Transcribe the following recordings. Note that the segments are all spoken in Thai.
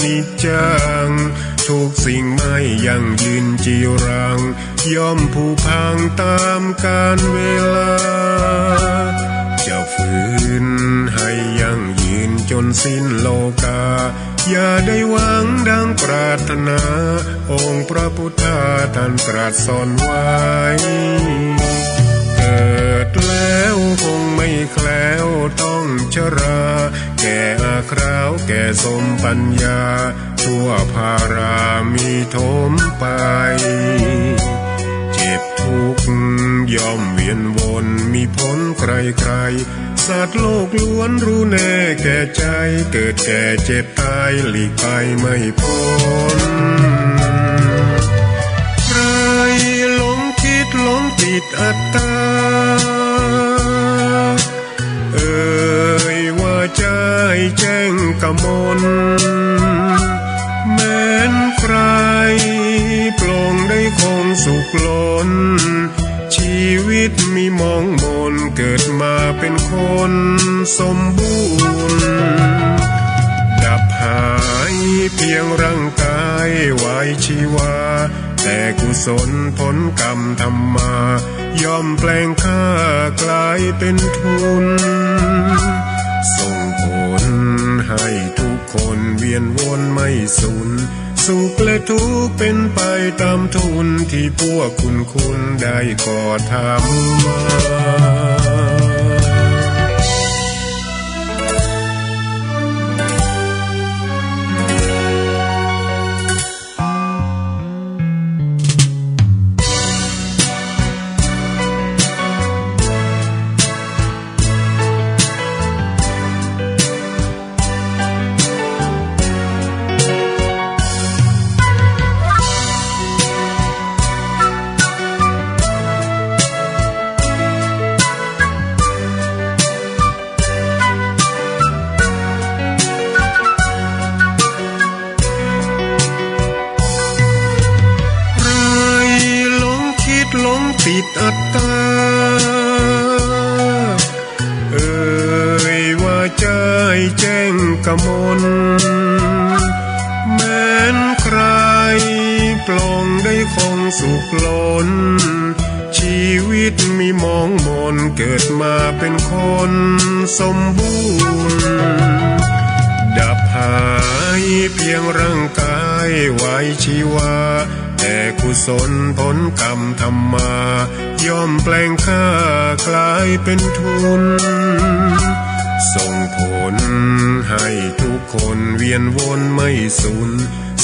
นิจจังทุกสิ่งไม่ยั่งยืนจีรังย่อมผุพังตามกาลเวลาจะฝืนให้ยั่งยืนจนสิ้นโลกาอย่าได้หวังดังปรารถนาองค์พระพุทธาท่านตรัสสอนไว้เกิดแล้วคงไม่แคล้วต้องชราแก่อาคราวแก่สมปัญญาทั่วภารามีถมไปเจ็บทุกข์ย่อมเวียนวนมีพ้นใครๆสัตว์โลกล้วนรู้แน่แก่ใจเกิดแก่เจ็บตายหลีกไปไม่พ้นใครหลงคิดหลงติดอัตตาว่าใจแจ้งกมลแม้นใครปลงได้คงสุขล้นชีวิตมีมองมนเกิดมาเป็นคนสมบูรณ์ดับหายเพียงร่างกายไว้ชีวาแต่กุศลผลกรรมทำมาย่อมแปลงค่ากลายเป็นทุนส่งผลให้ทุกคนเวียนวนไม่สูญสุขและทุกข์เป็นไปตามทุนที่พวกคุณได้ก่อทำมาติดอัตตาว่าใจแจ้งกมลแม้นใครปลงได้คงสุขล้นชีวิตมีมองมนเกิดมาเป็นคนสมบูรณ์ดับหายเพียงร่างกายไว้ชีวาแต่กุศลผลกรรมทำมาย่อมแปลงค่ากลายเป็นทุนส่งผลให้ทุกคนเวียนวนไม่สูญ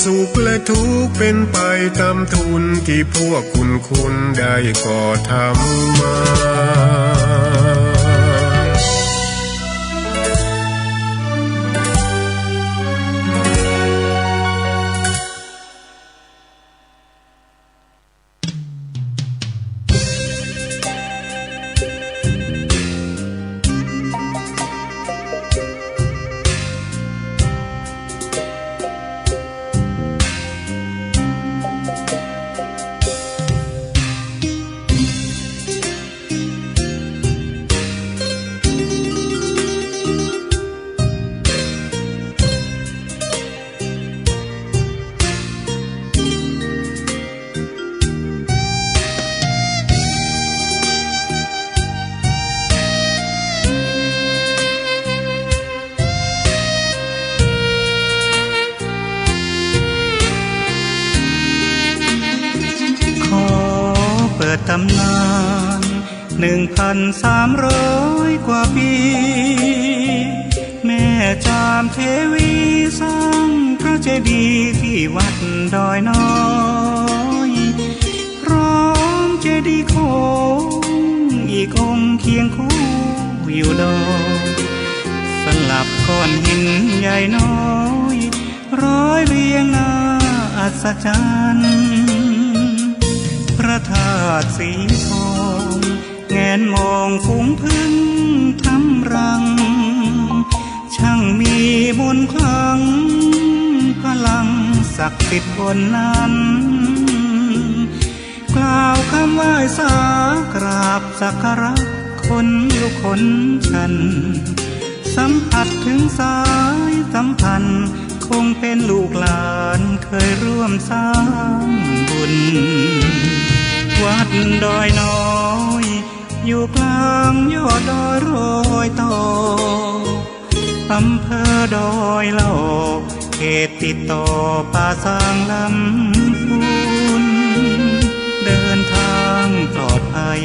สุขและทุกข์เป็นไปตามทุนที่พวกคุณได้ก่อทำมาตำนาน1,300 กว่าปีแม่จามเทวีสร้างพระเจดีย์ที่วัดดอยน้อยพร้อมเจดีย์โค้งอีกองค์เคียงคู่อยู่ดอยสลับก้อนหินใหญ่น้อยร้อยเรียงน่าอัศจรรย์พระธาตุสีทองแงนมองฝูงพึ่งทำรังช่างมีมนต์คลังพลังศักดิ์สิทธิ์บนนั้นกล่าวคำไหว้สากราบสักการะคนลุกคนชันสัมผัสถึงสายสัมพันธ์ข คงเป็นลูกหลานเคยร่วมสร้างบุญวัดดอยน้อยอยู่กลางยอดดอยโรยต่ออำเภอดอยเหล่าเขตติดต่อป่าสางลำพูนเดินทางปลอดภัย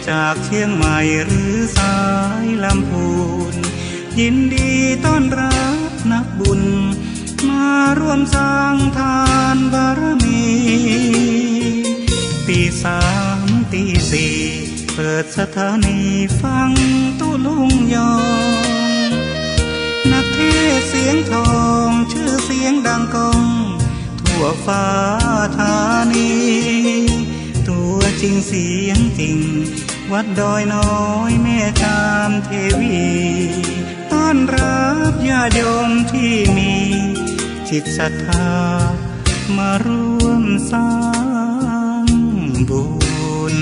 จากเชียงใหม่หรือสายลำพูนยินดีต้อนรับนักบุญมาร่วมสร้างทานบารมีตี3 ตี 4เปิดสถานีฟังตุลุงยองนักเทศเสียงทองชื่อเสียงดังก้องทั่วฟ้าธานีตัวจริงเสียงจริงวัดดอยน้อยแม่จามเทวีต้อนรับญาติโยมที่มีจิตศรัทธามาร่วมสร้างบุญ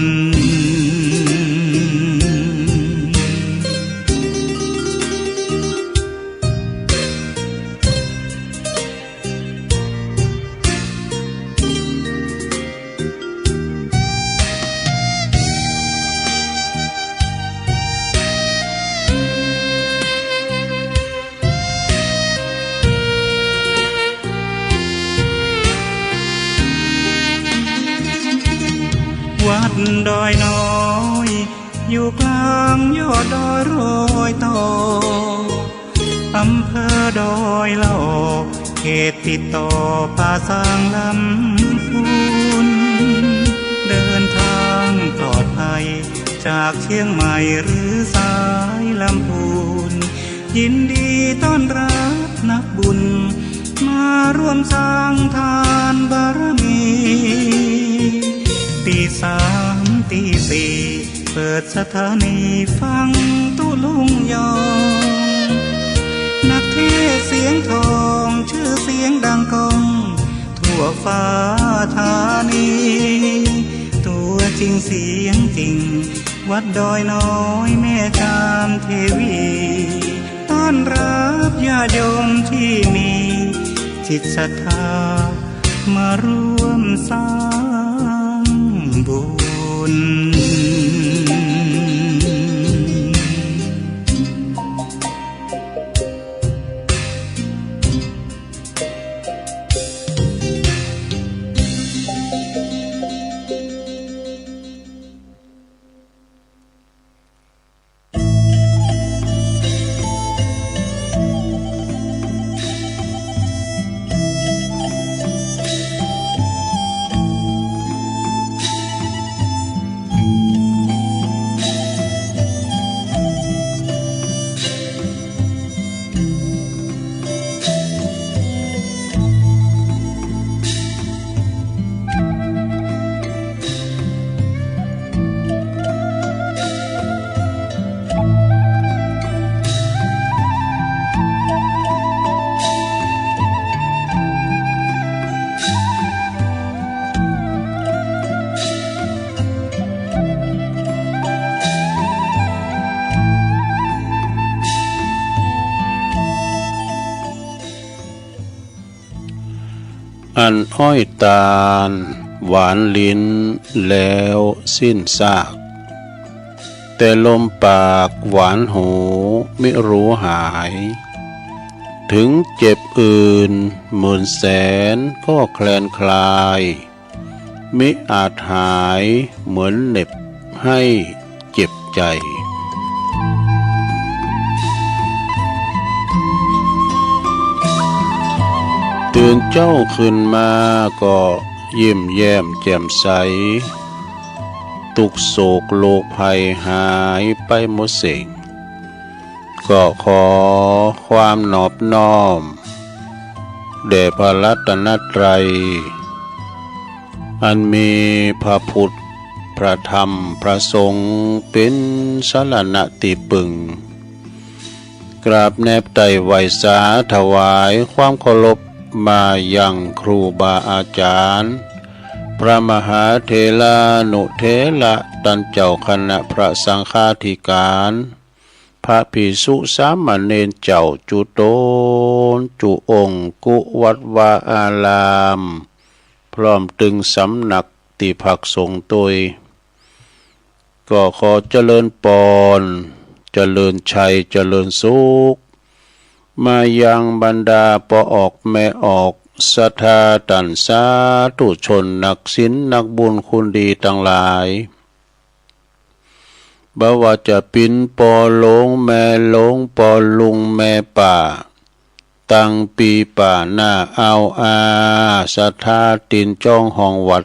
วัดดอยน้อยอยู่กลางยอดดอยโรยต่ออำเภอดอยเหล่าเขตติดต่อป่าสางลำพูนเดินทางปลอดภัยจากเชียงใหม่หรือสายลำพูนยินดีต้อนรับนักบุญมาร่วมสร้างทานบารมีตี3 ตี 4เปิดสถานีฟังตุลุงยองนักเทศเสียงทองชื่อเสียงดังก้องทั่วฟ้าธานีตัวจริงเสียงจริงวัดดอยน้อยแม่จามเทวีต้อนรับญาติโยมที่มีจิตศรัทธามาร่วมสร้างบุญอันอ้อยตาลหวานลิ้นแล้วสิ้นซากแต่ลมปากหวานหูไม่รู้หายถึงเจ็บอื่นหมื่นแสนก็แคลนคลายมิอาจหายเหมือนเหน็บให้เจ็บใจตื่นเจ้าขึ้นมาก็ยิ้มแย้มแจ่มใสทุกโศกโลกภัยหายไปหมดสิ่งก็ขอความนอบน้อมแด่พระรัตนตรัยอันมีพระพุทธพระธรรมพระสงฆ์เป็นสรณะติปึงกราบแนบไต่ไหวสาถวายความเคารพมายังครูบาอาจารย์พระมหาเถรานุเถระท่านเจ้าคณะพระสังฆาธิการ พระภิกษุสามเณรเจ้าจุโตนจุองค์กุวัดวาอารามพร้อมตึงสำนักติภักสงฆ์ตยก็ขอเจริญปอนเจริญชัยเจริญสุขมายังบรรดาปอออกแม่ออกศรัทธาตันสาธุชนนักศีลนักบุญคุณดีทั้งหลายบ่ว่าจะปินปอหลงแม่หลงปอลุงแม่ป่าตั้งปีป่าหน้าเอาอาศรัทธาตินจ้องห้องวัด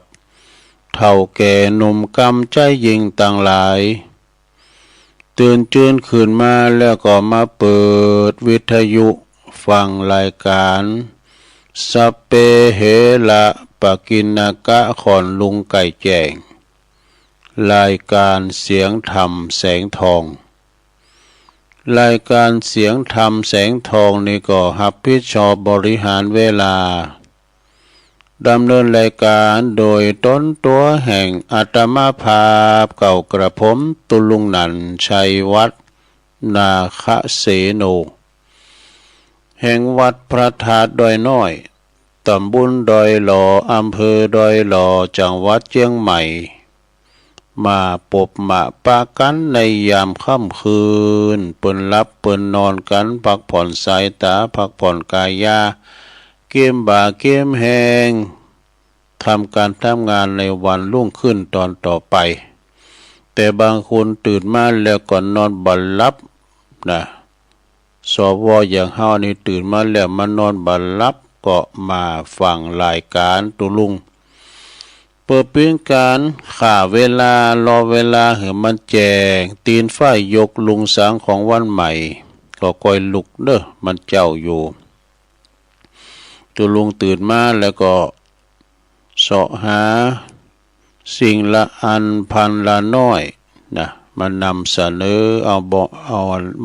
เท่าแก่หนุ่มกำใจยิงต่างหลายตื่นจืนขึ้นมาแล้วก็มาเปิดวิทยุฟังรายการสัพเพเหระปกิณกะขอนลุงไก่แจ้งรายการเสียงธรรมแสงทองรายการเสียงธรรมแสงทองนี่ก็รับผิดชอบบริหารเวลาดำเนินรายการโดยต้นตัวแห่งอาตมาภาพเก่ากระผมตุลุงนันชัยวัฒนาคเสโนแห่งวัดพระธาตุดอยน้อยตำบลดอยหล่ออำเภอดอยหล่อจังหวัดเชียงใหม่มาปบมาปากันในยามค่ำคืนเปิ้นรับเปิ้นนอนกันพักผ่อนสายตาพักผ่อนกายาเกมบ่าเกมแหงทำการทำงานในวันรุ่งขึ้นตอนต่อไปแต่บางคนตื่นมาแล้วก่อนนอนบัลลับนะสวอย่างเฮานี่ตื่นมาแล้วมานอนบัลลับก็มาฟังรายการตุลุงเปิดเป็นการข่าเวลารอเวลาเหือมันแจงตีนฝ้ายยกลุงสังของวันใหม่ก็คอยลุกเด้อมันเจ้าอยู่ตุลุงตื่นมาแล้วก็เสาะหาสิ่งละอันพันละน้อยนะมานำเสนอเอา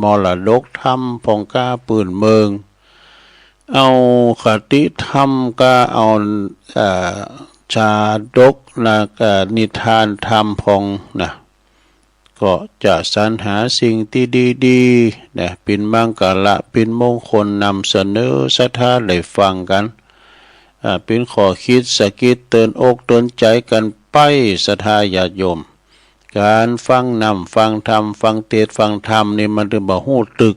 มรดกธรรมพองก้าปืนเมืองเอาคติธรรมก็เอาชาดกนะนิทานธรรมพองนะก็จะสรรหาสิ่งที่ดีๆนะเป็นมังกรเป็นมงคลนำเสนอศรัทธาได้ฟังกันเป็นข้อคิดสะกิดเตือนอกเตือนใจกันไปศรัทธาญาติโยมการฟังนำฟังธรรมฟังเทศฟังธรรมนี่มันถึงบ่ฮู้ตึก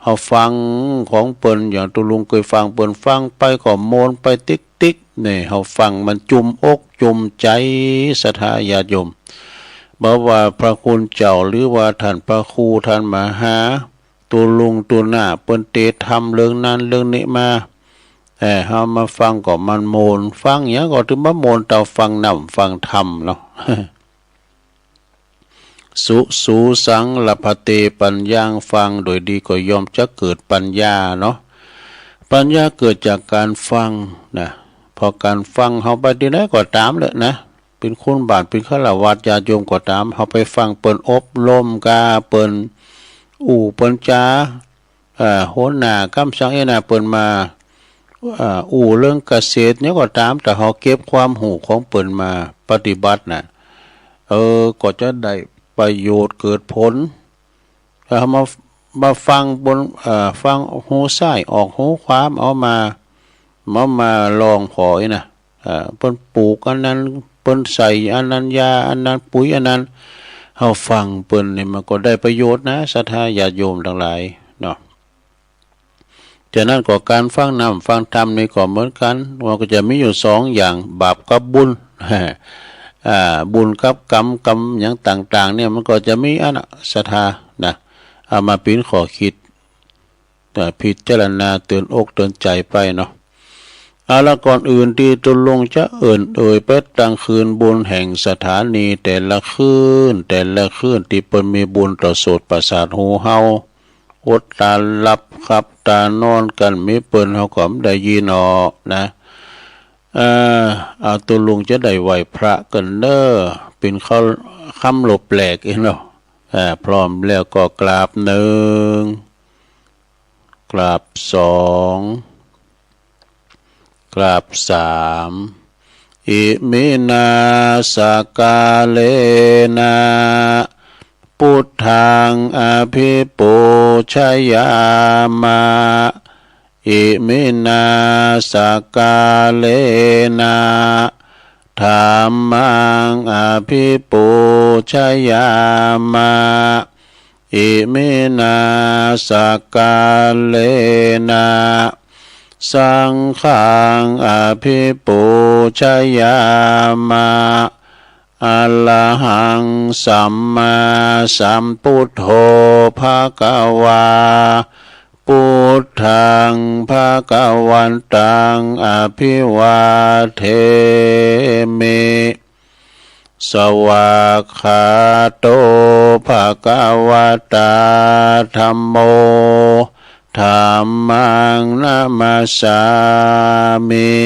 เขาฟังของเปิ้นอย่างตุลุงเคยฟังเปิ้นฟังไปก็โมนไปติ๊กนี่เขาฟังมันจุ่มอกจุ่มใจศรัทธาญาติโยมบ่ว่าพระคุณเจ้าหรือว่าท่านพระครูท่านมหาตัวลุงตัวหน้าเปิ้นเทศธรรมเรื่องนั้นเรื่องนี้มาแต่เฮามาฟังก็มันโมนฟังอย่างก็ถึงมาโมนเตาฟังนำฟังธรรมเนาะ สูสังละพเตปัญญาฟังโดยดีก็ยอมจะเกิดปัญญาเนาะปัญญาเกิดจากการฟังนะพอการฟังเฮาไปที่ไหนก็ตามเลยนะเป็นคนบาทเป็นฆราวาสญาติโยมก็ตามเฮาไปฟังเปิ้นอบรมกาเปิ้นเปิ้นจาโหนากำสังเอนาเปิ้นมาเรื่องเกษตรเนี่ยก็ตามแต่เฮาเก็บความรู้ของเปิ้นมาปฏิบัติน่ะก็จะได้ประโยชน์เกิดผลมาฟังบนฟังหูซ้ายออกหูขวาเอามาลองพอยนะเปิ้นปลูกอันนั้นเปิ้นใส่อันนั้นยาอันนั้นปุ๋ยอันนั้นเฮาฟังเปิ้นนี่มันก็ได้ประโยชน์นะศรัทธาญาติโยมทั้งหลายเนาะฉะนั้นก็การฟังนำฟังธรรมนี่ก็เหมือนกันมันก็จะมีอยู่สองอย่างบาปกับบุญบุญกับกรรมอย่างต่างๆเนี่ยมันก็จะมีอันศรัทธานะเอามาเป็นข้อคิดแต่พิจารณาเตือนอกเตือนใจไปเนาะละก่อนอื่นที่ตุลงจะเอ่ยไปตั้งคืนบุญแห่งสถานีแต่ละคืนที่เปิ้นมีบุญต่อโสตประสาทหูเฮาอดตาหลับขับตานอนกันมีเปิ้นเฮาก็ได้ยินออกนะเอาตุลุงจะได้ไหวพระกันเด้อเป็นคำหลบแหลกเนาะพร้อมแล้วก็กราบหนึ่งกราบสองกราบสามอิมินาสกาเลนะ พุทธังอภิปูชยามาอิมินาสกาเลนะธัมมังอภิปูชยามาอิมินาสกาเลนะสังฆังอภิปูชยามาอะระหังสัมมาสัมพุทโธภะคะวาพุทธังภะคะวันตังอภิวาเทมิสวากขาโตภะคะวะตาธัมโมธัมมังนะมัสสามิ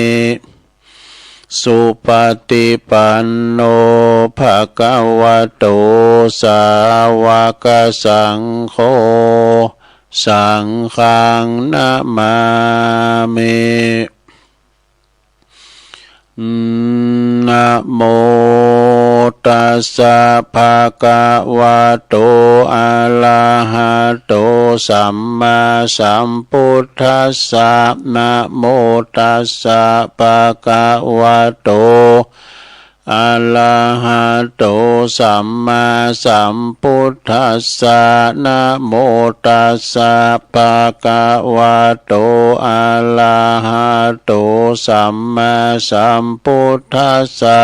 สุปฏิปันโนภะคะวะโตสาวกสังโฆสังฆังนะมามินะโมตัสสะภะคะวะโตอะระหะโตสัมมาสัมพุทธัสสะนะโมตัสสะภะคะวะโตอะระหะโตสัมมาสัมพุทธัสสะนะโมตัสสะภะคะวะโตอะระหะโตสัมมาสัมพุทธัสสะ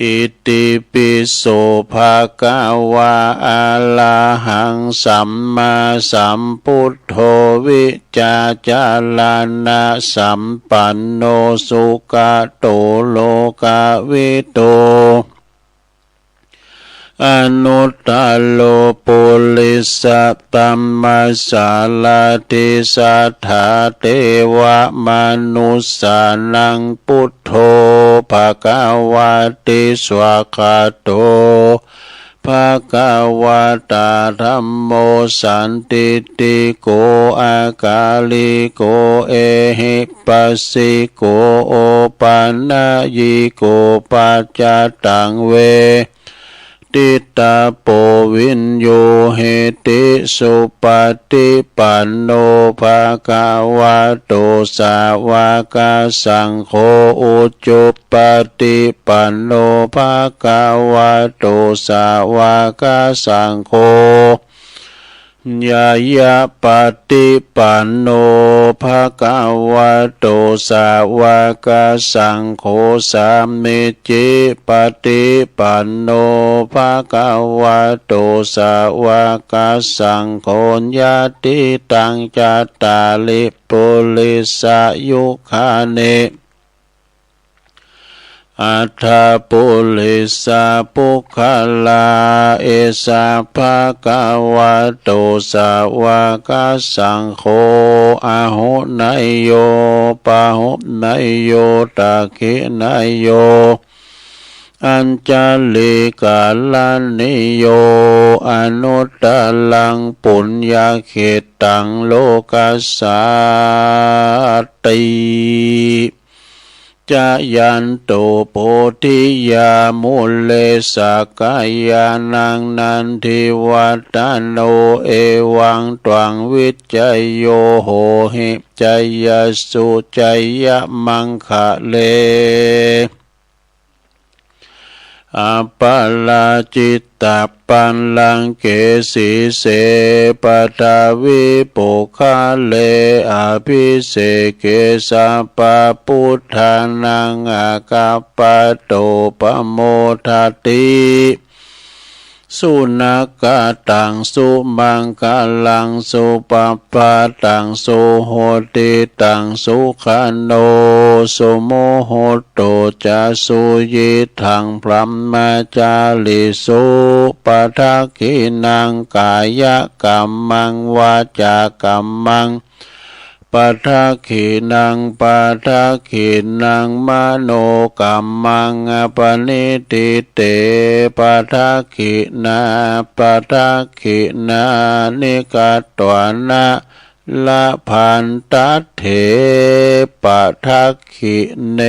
อิติปิโสภะคะวะอะระหังสัมมาสัมพุทโธวิจาจารณะสัมปันโนสุขโตโลกวิโตอนุตตโลปุริสตัมมัสสาลติสัทธาเทวมนุสสานังพุทโธภะคะวะติสวากขาโตภะคะวะตาธัมโมสันติติโกอากาลิโกเอหิปัสสิโกโอปันนายิโกปัจจตังเวติตาโปวินโยเหติสุปฏิปันโนภะคะวะโตสาวกสังโฆอุจุปฏิปันโนภะคะวะโตสาวกสังโฆญายะปฏิปันโนภะคะวะโตสาวกสังโฆสามิจิปฏิปันโนภะคะวะโตสาวกสังโฆญาติตังจัตตาลิปุริสายุคานิอัฏฐปุริสาปุคลาเอสาภะคะวะโตสาวกสังโฆอะหุนายโยปะหุนายโยตะขินายโยอัญจลิกาลานิโยอนุตตลังปุญญาเขตังโลกัสสาติจายันโตโพธิยามุเลสกายานังนันทิวัตโนเอวังตวังวิจัยโยโหหิจัยยสุจัยยมังคะเลอัปปลาจิตตปันลังเกสีเสปทาวิปุคาเลอภิเสเกสัพพพุทธานังอากัปปะโตปโมทติสุนักกตังสุมังคลังสุปปะตังสุโหติตังสุขันโนสุโมโหโตจะสุยิทังพรัมมาจาลิสุปะทักขินังกายกัมมังวาจากัมมังปัทถขีนังปัทถขีนังมโนกัมมังอปนิทิเตปัทถขีนาปัทถขีนานิกัตตวนะละพันตัตเถปัทถขีเน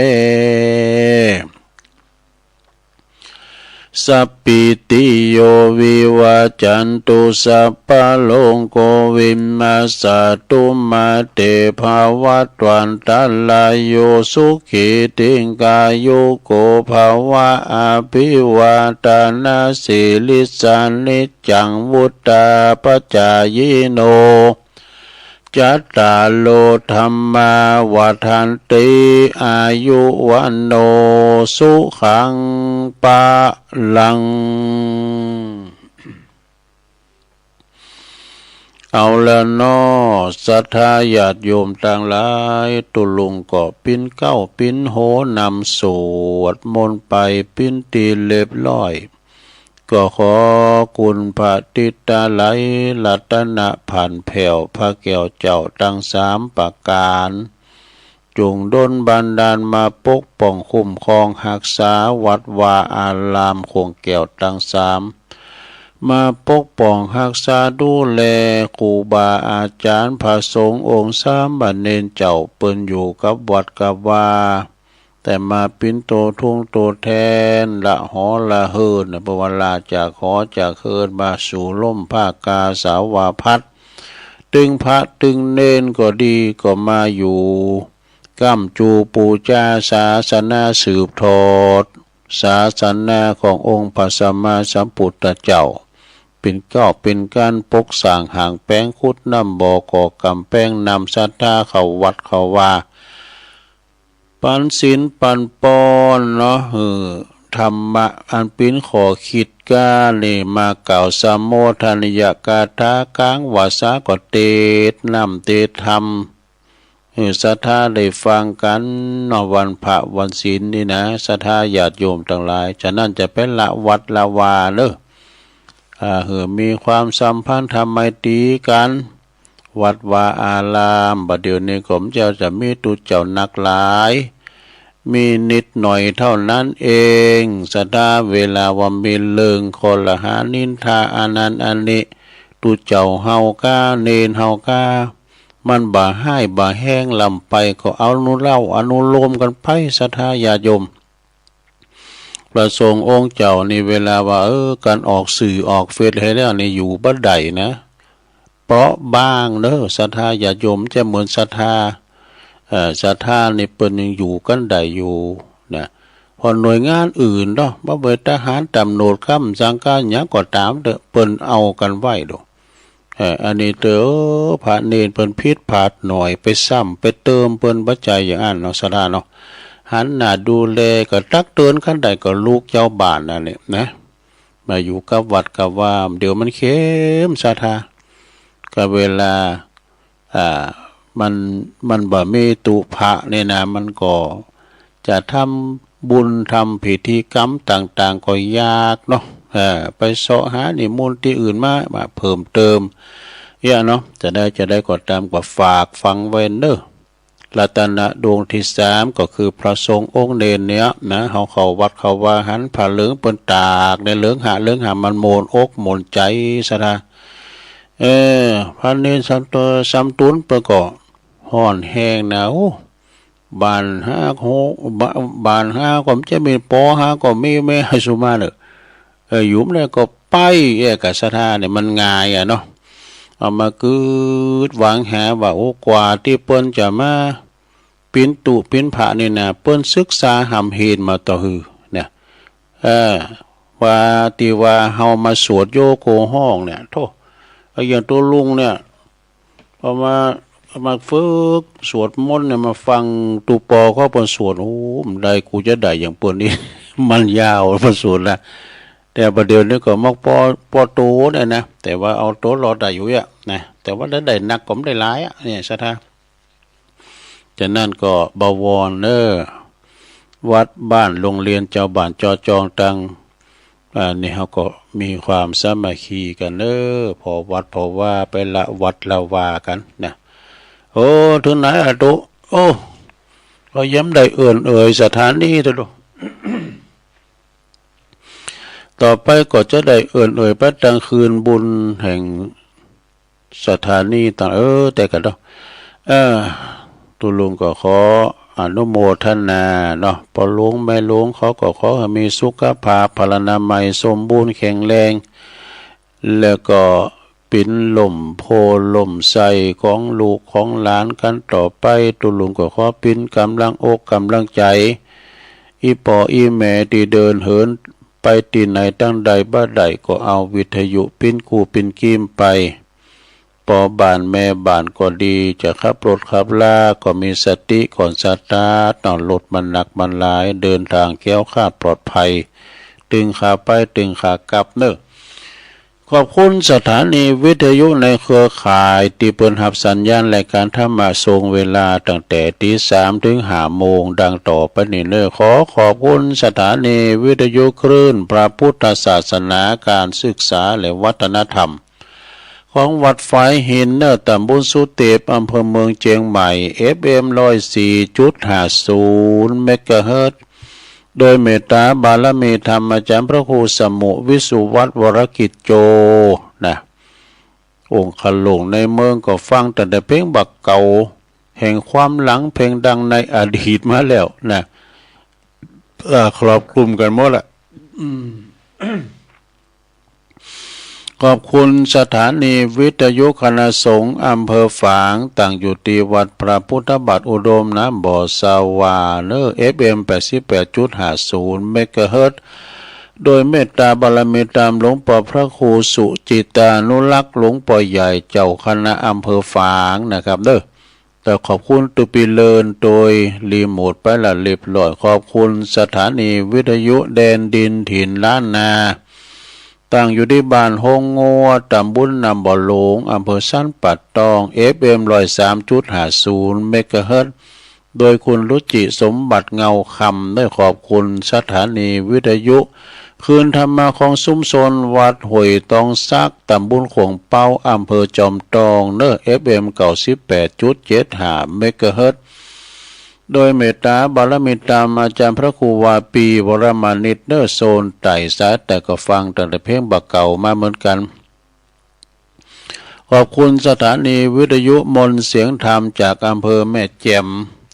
ส สัพพิติโยวิวัจจันตุสัพพะโลกโควินาศตุมาเตภวัตวันตัลลายโยสุขิติงกายโยโกภวะอภิวาทนาสิลิสานิจังวุตตาปัจจายโนจัตตาโลธรรมาวัฏันติอายุวันโนสุขังปะลังเอาละน้อศรัทธาญาติโยมต่างหลายตุลุงก็ปิ้นเก้าปิ้นโหนำสวดมนต์ไปปิ้นตีเรียบร้อยก็ขอคุณพระติตาไหลรัตนะผ่านแผ่วพระแก้วเจ้าตั้งสามประการจงดลบันดาลมาปกป้องคุ้มครองรักษาวัดวาอารามคงแก้วตั้งสามมาปกป้องรักษาดูแลครูบาอาจารย์พระสงฆ์องค์สามบัณฑิตเจ้าเปิ้นอยู่กับวัดกับว่าแต่มาปิ้นโตทุ่งโตแทนละหอละเฮินปวลาจากหอจากเฮินมาสู่ล่มผ้ากาสาวาพัดตึงพระตึงเนนก็ดีก็มาอยู่ก้ำจูปูจาศาสนาสืบทอดศาสนาขององค์พระสัมมาสัมพุทธเจ้าเป็นก้าวเป็นการปกสั่งห่างแป้งคุดน้ำบ่อก่อกำแป้งนำศรัทธาเข้าวัดเข้าว่าปันศีลปันปอนเนาะธรรมะอันปิ้นขอคิดกาเนี่มาเก่าสมโภชนิยกาถากลางวาสาก็เตดนำเตดธรรมศรัทธาได้ฟังกันนวันพระวันศีลนี่นะศรัทธาญาติโยมทั้งหลายฉะนั้นจะเป็นละวัดละวาเนอะมีความสัมพันธ์ทำไมตรีกันวัดวาอารามบัดเดี๋ยวนี้ผมเจ้าจะมีตุเจ้านักหลายมีนิดหน่อยเท่านั้นเองศรัทธาเวลาว่ามีเลิงคนละหานินทาอานันอันนี้ตุเจ้าเฮากาเนนเฮากามันบ่าให้บ่าแห้งลำไปก็เอานุเล่าอนุโลมกันไปศรัทธาญาติโยมประสงค์องค์เจ้านี่เวลาว่าการออกสื่อออกเฟซให้แล้วนี่อยู่บัดใดนะเพราะบ้างเด้อศรัทธาญาติโยมจะเหมือนศรัทธาศรัทธานี่เปิ้นยังอยู่กันได้อยู่นะพอหน่วยงานอื่นเนาะบ่เบิดทหารตำรวจค้ำสังการหยังก็ตามเด้อเปิ้นเอากันไว้ดอกอันนี้เด้อพระเนรเปิ้นผิดพลาดหน่อยไปซ้ำไปเติมเปิ้นบ่ใจอย่างนั้นเนาะศรัทธาเนาะหันหน้าดูแลก็ตักเตือนคันใดก็ลูกเจ้าบ้านนั่นแหละนะมาอยู่กับวัดกับว่าเดี๋ยวมันเข้มศรัทธาก็เวลามันบ่มีตุภะเนี่ยนะมันก็จะทำบุญทำพิธีกรรมต่างๆก็ยากเนาะไปเสาะหานิมนต์ที่อื่นมาเพิ่มเติมเนาะจะได้ก็ตามกับฝากฟังไว้เด้อรัตนะดวงที่สามก็คือพระสงฆ์องค์เนรเนี่ยนะเขาเข้าวัดเข้าว่าหันผ้าเหลืองเปิ้นตากในเหลืองหามันโมนอกโมนใจซะนะพระเนรสัมตุนเปิ้นก็ฮ้อนแห้งนะโอ้บานห้าโหบานห้าก็จะมีปอห้าก็มีแม่ให้สุมาเด้อยุ่มแล้วก็ไปกับศรัทธาเนี่ยมันง่ายเนาะเอามาคืดวางหาว่าโอ้กว่าที่เปิ้นจะมาปิ้นตุปิ้นผานี่นะเปิ้นศึกษาหำเห็นมาต่อหือเนี่ยว่าตีว่าเฮามาสวดโยโกห้องเนี่ยโธ่อย่างตัวลุงเนี่ยพอมาฝึกสวดมนต์เนี่ยมาฟังตูปอเขาเปิ้นสวดโอ้มันได้กูจะได้อย่างเปิ้นนี่ มันยาวเปิ้นสวดละแต่ประเดี๋ยวนี้ก็มักปอโตเนี่ยนะแต่ว่าเอาโตรอได้อยู่อ่ะนะแต่ว่าได้นักก็ไม่ได้หลายอ่ะเนี่ยศรัทธาฉะนั้นก็บวรวัดบ้านโรงเรียนเจ้าบ้านจอจองตังนี่เขาก็มีความสามัคคีกันพอวัดพอว่าไปละวัดละวากันนะโอ้ถึงไหนอะตุโอ้ก็ย้ำได้สถานนี้ตัว ต่อไปก็จะได้พระตังคืนบุญแห่งสถานีต่างแต่กันเนาะตุลุงก็ขอ อนุโมทนาเนาะพอหลวงแม่หลวงเขาก็ขอให้มีสุขภาพพลานามัยสมบูรณ์แข็งแรงแล้วก็ปิ่นล่มโพล่มใสของลูกของหลานกันต่อไปตุลุงก็ขอปิ่นกำลังอกกำลังใจอีปออีแม่ที่เดินเหินไปที่ไหนตั้งใดบ้าใดก็เอาวิทยุปิ้นกูปิ้นกีมไปปอบ้านแม่บ้านก็ดีจะขับรถขับลาก็มีสติก่อนสตาร์ทรถมันหนักมันหลายเดินทางแก้วคาดปลอดภัยตึงขาไปตึงขากลับเนอะขอบคุณสถานีวิทยุในเครือข่ายที่เปิดรับสัญญาณรายการธรรมะทรงเวลาตั้งแต่ตี 3 ถึง 5 โมงดังต่อไปนี้เนอะขอบคุณสถานีวิทยุคลื่นพระพุทธศาสนาการศึกษาและวัฒนธรรมของวัดฝายหินเนอตำบลสุเทพอำเภอเมืองเชียงใหม่ FM 104.50 เมกะเฮิรตซ์โดยเมตตาบารมีธรรมอาจารย์พระครูสมุวิสุวัฒน์วรกิจโจนะองค์ขลุงในเมืองก็ฟังแต่เพลงบักเก่าแห่งความหลังเพลงดังในอดีตมาแล้วนะครอบคลุมกันหมดละขอบคุณสถานีวิทยุคณะสงฆ์อำเภอฝางตั้งอยู่ที่วัดพระพุทธบาทอุดมน้ำบ่อสาวาเนอ FM 88.50 เมกะเฮิรตซ์โดยเมตตาบารมีตามหลวงปู่พระครูสุจิตานุรักษ์หลวงปู่ใหญ่เจ้าคณะอำเภอฝางนะครับเด้อแต่ขอบคุณตุปีเลินโดยรีโมทไปละเรียบร้อยขอบคุณสถานีวิทยุแดนดินถิ่นล้านนาตั้งอยู่ที่บ้านฮงงัวตำบลนำบ่อหลงอำเภอสันปัดตอง FM 103.50 เมกะเฮิรตซ์โดยคุณรุจิสมบัติเงาคำได้ขอบคุณสถานีวิทยุคืนธรรมะของซุ้มโซนวัดห้วยตองซักตำบลขวงเป้าอำเภอจอมทองเนอ FM 98.75 เมกะเฮิรตซ์โดยเมตตาบารมีตามอาจารย์พระครูวาปีวรมานิตเนอโซนไต่สายแต่ก็ฟังตั้งแต่เพลงบักเก่ามาเหมือนกันขอบคุณสถานีวิทยุมนต์เสียงธรรมจากอำเภอแม่แจ่ม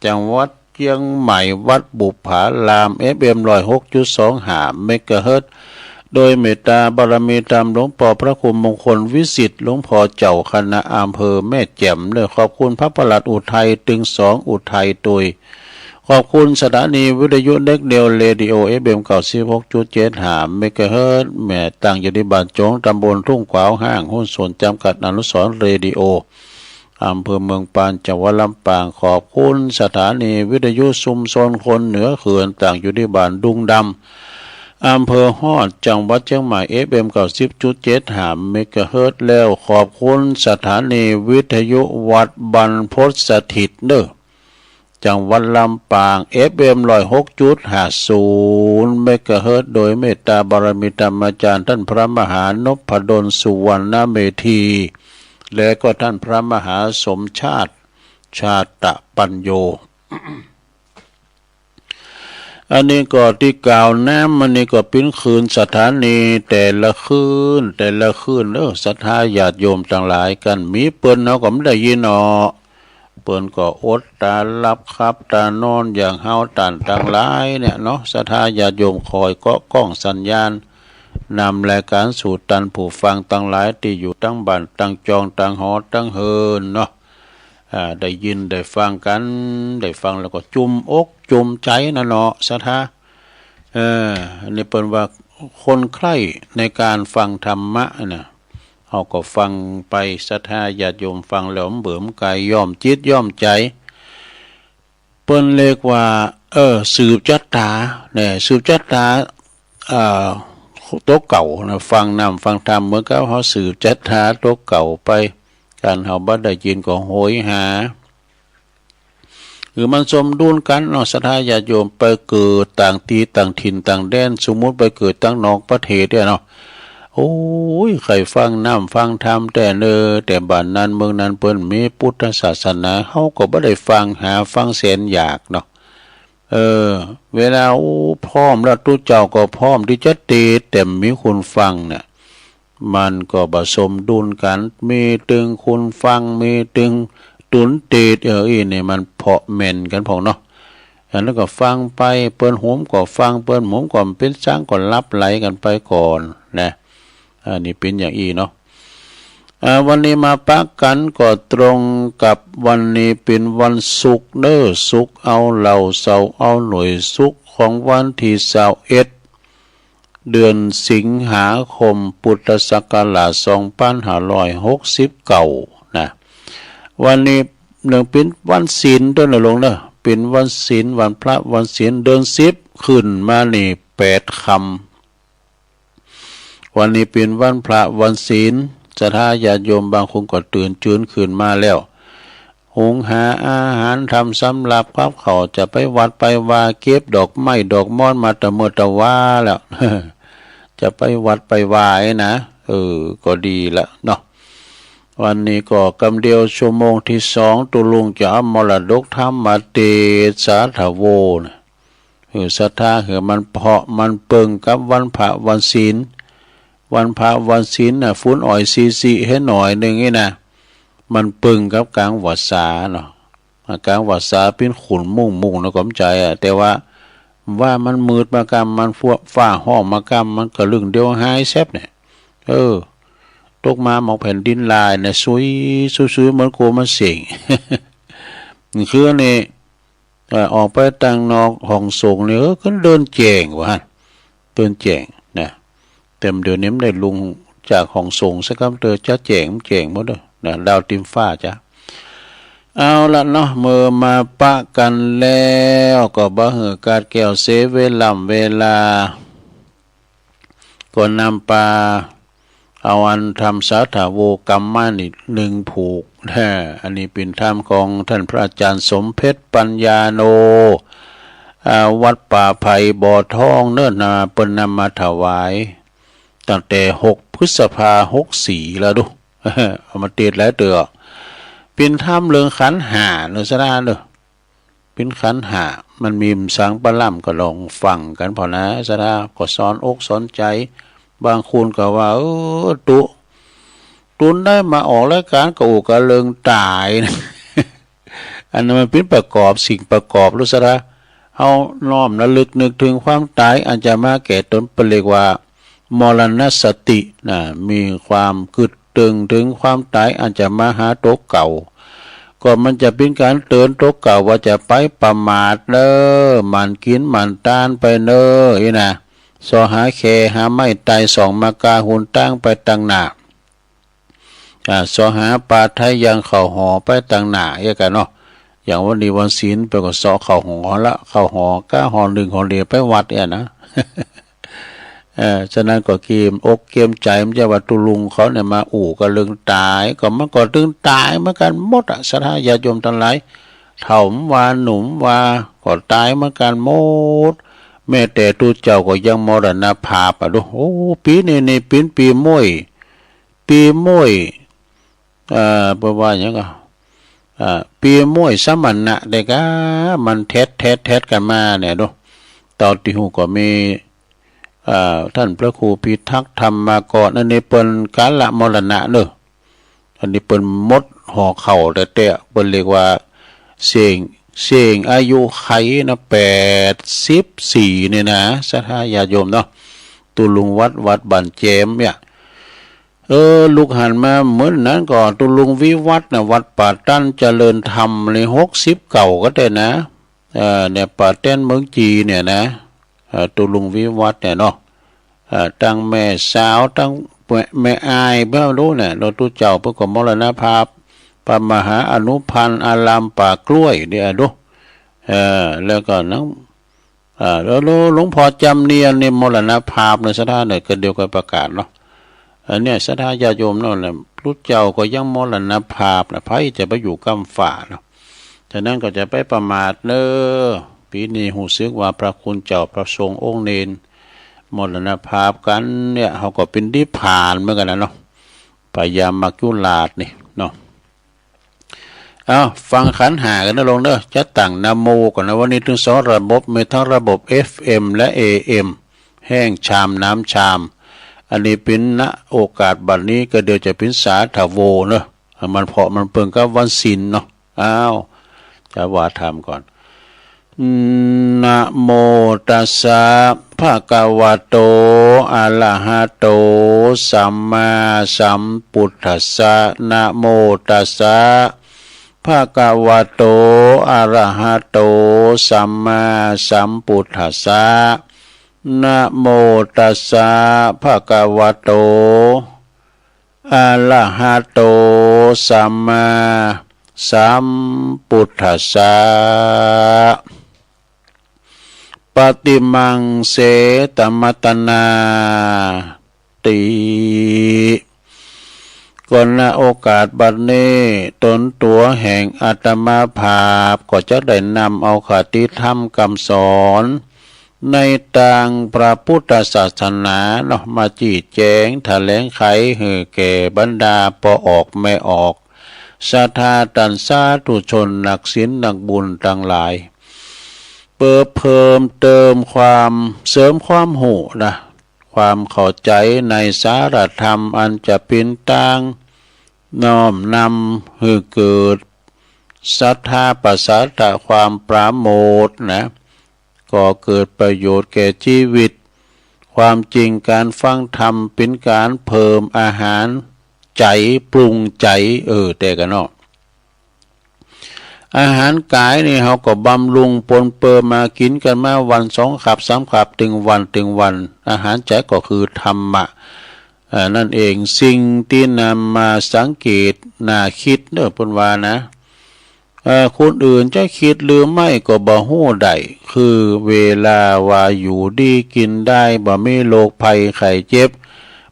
จังหวัดเชียงใหม่วัดบุปผาราม FM 106.25 เมกะเฮิรตซ์โดยเมตตาบารมีตามหลวงพ่อพระคุณมงคลวิสิทธิ์หลวงพ่อเจ้าคณะอำเภอแม่แจ่มเลยขอบคุณพระประหลัดอุทัยตึงสองอุทัยตุยขอบคุณสถานีวิทยุเล็กเดียวเรดิโอ FM 96.75 เมกะเฮิรตซ์แม่ตั้งอยู่ที่บ้านจงตำบลทุ่งขวาวห้างหุ้นส่วนจำกัดอนุสรณ์เรดิโออำเภอเมืองปานจังหวัดลำปางขอบคุณสถานีวิทยุชุมชนคนเหนือเขื่อนตั้งอยู่ที่บ้านดุงดำอำเภอฮอดจังหวัดเชียงใหม่ FM 90.75 เมกะเฮิรตซ์แล้วขอบคุณสถานีวิทยุวัดบรรพตสถิตเนอจังหวัดลำปาง FM 106.50 เมกะเฮิรตซ์โดยเมตตาบารมีธรรมอาจารย์ท่านพระมหานพดลสุวรรณเมธีและก็ท่านพระมหาสมชาติชาตปัญโย อันนี้ก็ที่กล่าวน้ำมันนี่ก็เป็นคืนสถานีแต่ละคืนศรัทธาญาติโยมต่างหลายกันมีเปิ้นเนาะก็ไม่ได้ยินเนาะเปิ้นก็อดตาลับครับตานอนอย่างเฮาตันต่างหลายเนี่ยเนาะศรัทธาญาติโยมคอยเกาะก้องสัญญาณนำรายการสู่ตันผู้ฟังต่างหลายที่อยู่ตั้งบ้านตั้งจองตั้งหอตั้งเฮินเนาะได้ยินได้ฟังกันได้ฟังแล้วก็จุ่มอกจุ่มใจนะเนาะศรัทธาอันนี้เป็นว่าคนใคร่ในการฟังธรรมะนะเขาก็ฟังไปศรัทธาญาติโยมฟังแล้วเบิ่มกายย่อมจิตย่อมใจเปิ้นเรียกว่าสืบจัตตาเนี่ยสืบจัตตาโต๊ะเก่านะฟังนำฟังธรรมเหมือนกับเขาสืบจัตตาโต๊ะเก่าไปการเฮาบ่ได้ยินก็โหยหาหรือมันสมดุลกันเนาะศรัทธาญาติโยมไปเกิดต่างที่ต่างถิ่นต่างแดนสมมุติไปเกิดตั้งนอกประเทศเนี่ยเนาะโอ้ยใครฟังน้ำฟังธรรมแต่บ้านนั้นเมืองนั้นเปิ้นมีพุทธศาสนาเฮาก็บ่ได้ฟังหาฟังแสนอยากเนาะเวลาพร้อมแล้วทุกเจ้าก็พร้อมที่จะตีแต่มีคนฟังเนี่ยมันก็ผสมดุลกันมีตึงคุณฟังมีตึงตุนตีดนี่มันเพาะเม่นกันพองเนาะ แล้วก็ฟังไปเปิ้นโหมก็ฟังเปิ้นโหมก็เป็นช้างก็รับไหลกันไปก่อนนะอันนี้เป็นอย่างอีเนาะวันนี้มาปักกันก็ตรงกับวันนี้เป็นวันศุกร์เด้อศุกร์เอาเหล่าเสาเอาหน่วยศุกร์ของวันที่21เดือนสิงหาคมพุทธศักราช2569นะวันนี้หนึ่งเป็นวันศีลด้วยนะลงเด้อเป็นวันศีลวันพระวันศีลเดือน10ขึ้นมานี่8ค่ำวันนี้เป็นวันพระวันศีลจะถ้าญาติโยมบางคนก็ตื่นจืนขึ้นมาแล้วหุงหาอาหารทำสำหรับครับเขาจะไปวัดไปวาเก็บดอกไม้ดอกม่อนมาตะเมื่อตะว่าแล้ว จะไปวัดไปวายนะก็ดีละเนาะวันนี้ก็กำเดียวชั่วโมงที่2ตุลุงจะเอามรดกธรรมมาเตสาถโวนะศรัทธามันเพาะมันเปิงกับวันพระวันศีลวันพระวันศีลน่ะฟุ้นอ่อยซีให้หน่อยนึงนี่นะมันปึงกับกลางวัดสาเนาะกลางวัดสาเป็นขุนมุ่งนะกมใจแต่ว่ามันมืดมากรรมมันฟ้าห้องมากรรมมันก็ลึงเดียวหายแซบเนี่ยตกมาหมอกแผ่นดินลายเนี่ยซุยเหมือนโกมันเสียง คือนี่ออกไปต่างนอกห้องส่งเนี่ยก็เดินแจงวะเดินแจงนะเต็มเดี๋ยวนี้ไม่ได้ลุงจากห้องส่งสักคำเตอจะแจงหมดเลยนะดาวติมฟ้าจ้ะเอาละเนาะเมื่อมาปะกันแล้วก็บ่เหือกาดแก้วเสเวลาก็นำปลาเอาอันทำสาถาโวกรรมมานี่1ผูกอันนี้เป็นธรรมของท่านพระอาจารย์สมเพชรปัญญาโนวัดป่าไผ่บ่อทองเนิ่นนาเปิ้นนำมาถวายตั้งแต่6 พฤษภาคม 64แล้วดู เอามาเตดแล้วเด้อเป็นธรรมเรื่องขันธ์ห้าเด้อซะนะเด้อเป็นขันธ์ห้ามันมีสังปะล่ำก็ลองฟังกันพอนะซะนะก็สอนอกสอนใจบางคนก็ว่าตุนได้มาออกรายการก็กะเลิงตายนะ อันนั้นมันเป็นประกอบสิ่งประกอบรู้ซะนะเอาน้อมระลึกนึกถึงความตายอาจจะมาแก่ตนเปเรียกว่ามรณสตินะมีความกึดตึงถึงความตายอาจจะมาหาโต๊ะเก่าก็มันจะเป็นการเตือนโต๊ะเก่าว่าจะไปประมาทเด้อมันกินมันตานไปเด้ออีนะสอหาแคหาไม่ตายสองมากาหุนตั้งไปตั้งหน้าสอหาปาไทยยังเข่าหอไปตั้งหน้าอย่างกันเนาะอย่างวันนี้วันศีลไปก็สอเข่าหอละเข่าหอก้าหอ1หอเดียวไปวัดเนี่ยนะ ฉะนั้นก็เกมอกเกมใจมันจะว่าตุลุงเขาเนี่ยมาก็เรื่องตายก็มันก็ตึงตายเหมือนกันหมดศรัทธาญาติโยมทั้งหลายเฒ่าว่าหนุ่มว่าก็ตายเหมือนกันหมดแม้แต่ตัวเจ้าก็ยังมรณภาพดูปีนี้เป็นปีม้วยเพราะว่าอย่างก็ปีม้วยสมันนะเด็กมันเท็ดกันมาเนี่ยดูตอนที่หูก็มีท่านพระครูพิทักษ์ธรรมมาก่อนอันนี้เปิ้นกาละมรณะเนอะอันนี้เปิ้นมดห่อเข่าแต่เปิ้นเรียกว่าเสียงอายุไขนะ84เนี่ยนะศรัทธาญาติโยมเนาะตุลุงวัดบันเจมเนี่ยลูกหันมาเหมือนนั้นก่อนตุลุงวิวัฒน์นะวัดป่าตั้นเจริญธรรมใน60เก่าก็ได้นะเนี่ยป่าเต้นเมืองจีเนี่ยนะตุลุงวิวัฒน์เนี่ยเนาะตั้งแม่สาวตั้งแม่อายเพื่อรู้เนี่ยเราตู้เจ้าเพื่อก็มรณภาพปมหาอนุพันธ์อารามป่ากล้วยเนี่ยดูแล้วก็น้องแล้วหลวงพ่อจำเนียนเนี่ยมรณภาพในสถานเนี่ยก็เดียวกันประกาศเนาะเนี่ยสถานญาติโยมนั่นแหละรู้เจ้าก็ยังมรณภาพนะไผจะไปอยู่กำฝ่าเนาะฉะนั้นก็จะไปประมาทเนอปีนี้หูซึกว่าพระคุณเจ้าพระทรงองค์เนนมรณภาพกันเนี่ยเขาก็เป็นที่ผ่านเหมือนกันนะเนาะพยายามมักจุลาดนี่เนาะเอาฟังขันหากันนะลงเด้อจะตั้งนะโมก่อนนะวันนี้ถึง2ระบบมีทั้งระบบ FM และ AM แห้งชามน้ำชามอันนี้เป็นณโอกาสบัดนี้ก็เดี๋ยวจะเป็นสาถาโวเนาะมันเพาะมันเปิงกับวันศีลเนาะอ้าวจะว่าทำก่อน นะโมตัสสะภะคะวะโตอะระหะโตสัมมาสัมพุทธัสสะนะโมตัสสะภะคะวะโตอะระหะโตสัมมาสัมพุทธัสสะนะโมตัสสะภะคะวะโตอะระหะโตสัมมาสัมพุทธัสสะปฏิมังเสตมัตนาติก่อนณโอกาสบัดนี้ตนตัวแห่งอาตมาภาพก็จะได้นำเอาคติธรรมคำสอนในทางพระพุทธศาสนาเนาะมาจี้แจงแถลงไขให้แก่บรรดาพอออกไม่ออกศรัทธาตันสาธุชนนักศีลนักบุญทั้งหลายเพิ่มเติมความเสริมความหูนะความเข้าใจในสารธรรมอันจะเป็นต่างน้อมนำให้เกิดศรัทธาประสาทความปราโมทย์นะก็เกิดประโยชน์แก่ชีวิตความจริงการฟังธรรมเป็นการเพิ่มอาหารใจปรุงใจแต่กันเนาะอาหารกายนี่เขาก็บำรุงปนเปื้อมากินกันมาวัน2 ขับ3 ขับถึงวันอาหารใจก็คือธรรมะนั่นเองสิ่งที่นำมาสังเกตน่าคิดเนอะเพิ่นว่านะคนอื่นจะคิดหรือไม่ก็บ่ฮู้ได้คือเวลาว่าอยู่ดีกินได้บ่มีโรคภัยไข้เจ็บ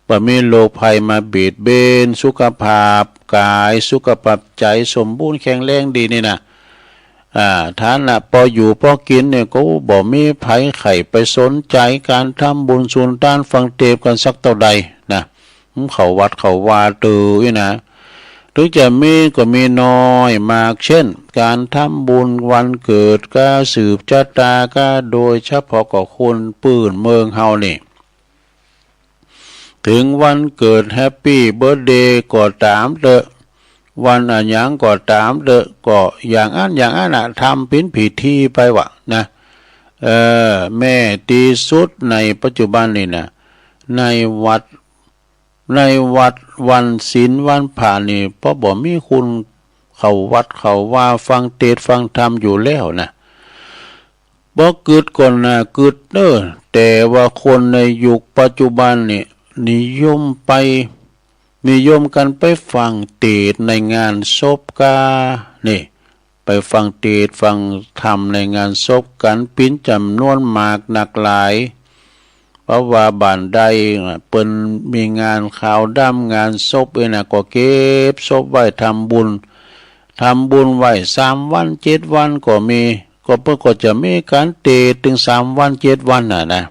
บ่มีโรคภัยมาเบียดเบนสุขภาพกายสุขภาพใจสมบูรณ์แข็งแรงดีนี่นะท่านพออยู่พอกินเนี่ยก็บ่มีภัยไข้ไปสนใจการทำบุญส่วนด้านฟังเทศกันสักเท่าใดนะเขาวัดเขาวาตือนะหรือจะมีก็มีน้อยมากเช่นการทำบุญวันเกิดก็สืบชะตาก็โดยเฉพาะกับคนปื้นเมืองเฮานี่ถึงวันเกิดแฮปปี้เบิร์ธเดย์ก็ตามเถอะวันอันยังก็ตามเถอะก็อย่างอันทำเป็นพิธีไปวะนะแม่ตีสุดในปัจจุบันนี่นะในวัดวันศีลวันผ่านี่เพราะบ่มีคุณเขาวัดเขาว่าฟังเทศฟังธรรมอยู่แล้วนะบ่กึดก่อนนะกึดแต่ว่าคนในยุคปัจจุบันนี่นิยมกันไปฟังเทศในงานศพกานี่ไปฟังเทศฟังธรรมในงานศพกันปิ้นจำนวนมากหนักหลายเพราะว่าบ้านใดเปิ้นมีงานข่าวดำงานศพนะก็เก็บศพไว้ทำบุญไว้3 วัน7 วันก็มีก็เพิ่นก็จะมีการเทศถึง3 วัน7 วันนะ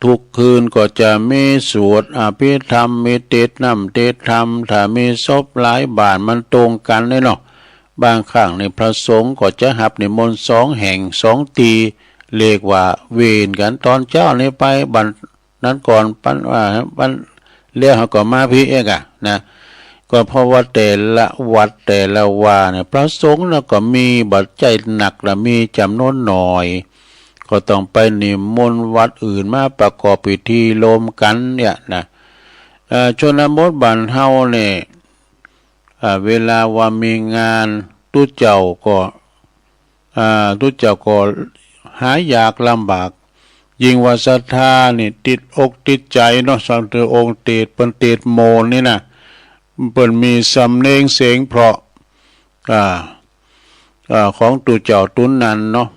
ทุกคืนก็จะมีสวดอภิธรรมมีเทศนำเทศธรรมถ้ามีศพหลายบ้านมันตรงกันเลยเนาะบางครั้งในพระสงฆ์ก็จะหับนิมนต์2 แห่ง2 ตีเรียกว่าเวรกันตอนเจ้านี่ไปบันนั้นก่อนปันเรียกเขาก็มาพี่เองนะก็เพราะว่าแต่ละวัดแต่ละวาเนี่ยพระสงฆ์แล้วก็มีบัตรใจหนักและมีจำนวนหน่อยก็ต้องไปนิมนต์วัดอื่นมาประกอบพิธีรวมกันเนี่ยนะชนบทบ้านเฮาเนี่ยเวลาว่ามีงานตู้เจ้าก็หายากลำบากยิ่งว่าศรัทธานี่ติดอกติดใจเนาะสังเตองค์เตศเปิ้นเตศโมนี่นะเปิ้นมีสำเนียงเสียงเพราะของตู้เจ้าตุนนั้นเนาะ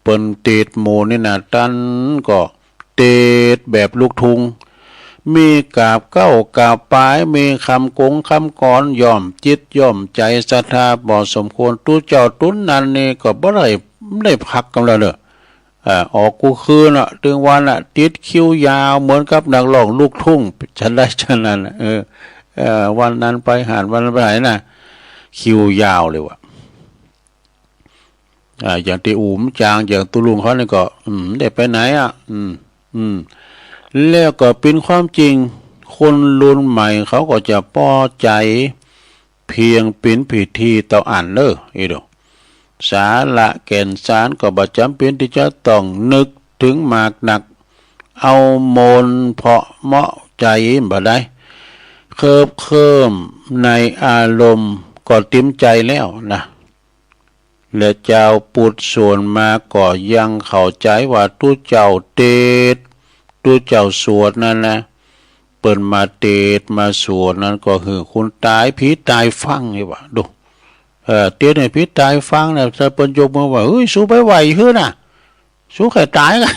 เปิ้นเตศโมนี่นะตันก็เตศแบบลูกทุ่งมีกาบเก้ากาบปลายมีคำกงคำกรย่อมจิตย่อมใจศรัทธาบ่สมควรตู้เจ้าตุนนั้นนี่ก็บ่ได้พักกันแล้วเด้อออกกูคืนถึงวันติดคิวยาวเหมือนกับนักร้องลูกทุ่งฉันได้ฉะนั้นวันนั้นไปหาวันนั้นไปไหนนะคิวยาวเลยวะอย่างที่อู๋มจางอย่างตุลุงเขาเนี่ยก็ได้ไปไหนแล้วก็เป็นความจริงคนรุ่นใหม่เขาก็จะพอใจเพียงเป็นพิธีต่ออ่านอีด สาระแก่นสารก็บ่จำเป็นที่จะต้องนึกถึงหมากหนักเอาโมนเพาะเหมาะใจบ่ได้เคิมในอารมณ์ก็เต็มใจแล้วนะและเจ้าปุตส่วนมาก็ยังเข้าใจว่าตู้เจ้าเตดตู้เจ้าสวดนั่นนะเปิ้นมาเตดมาสวดนั้นก็คือคุณตายผีตายฟังนี่ว่าดูเตดให้ผีตายฟังน่ะถ้าเปิ้นยกมือว่าเฮ้ยสู้ไปไหวเฮ้อน่ะสู้ใครตายกัน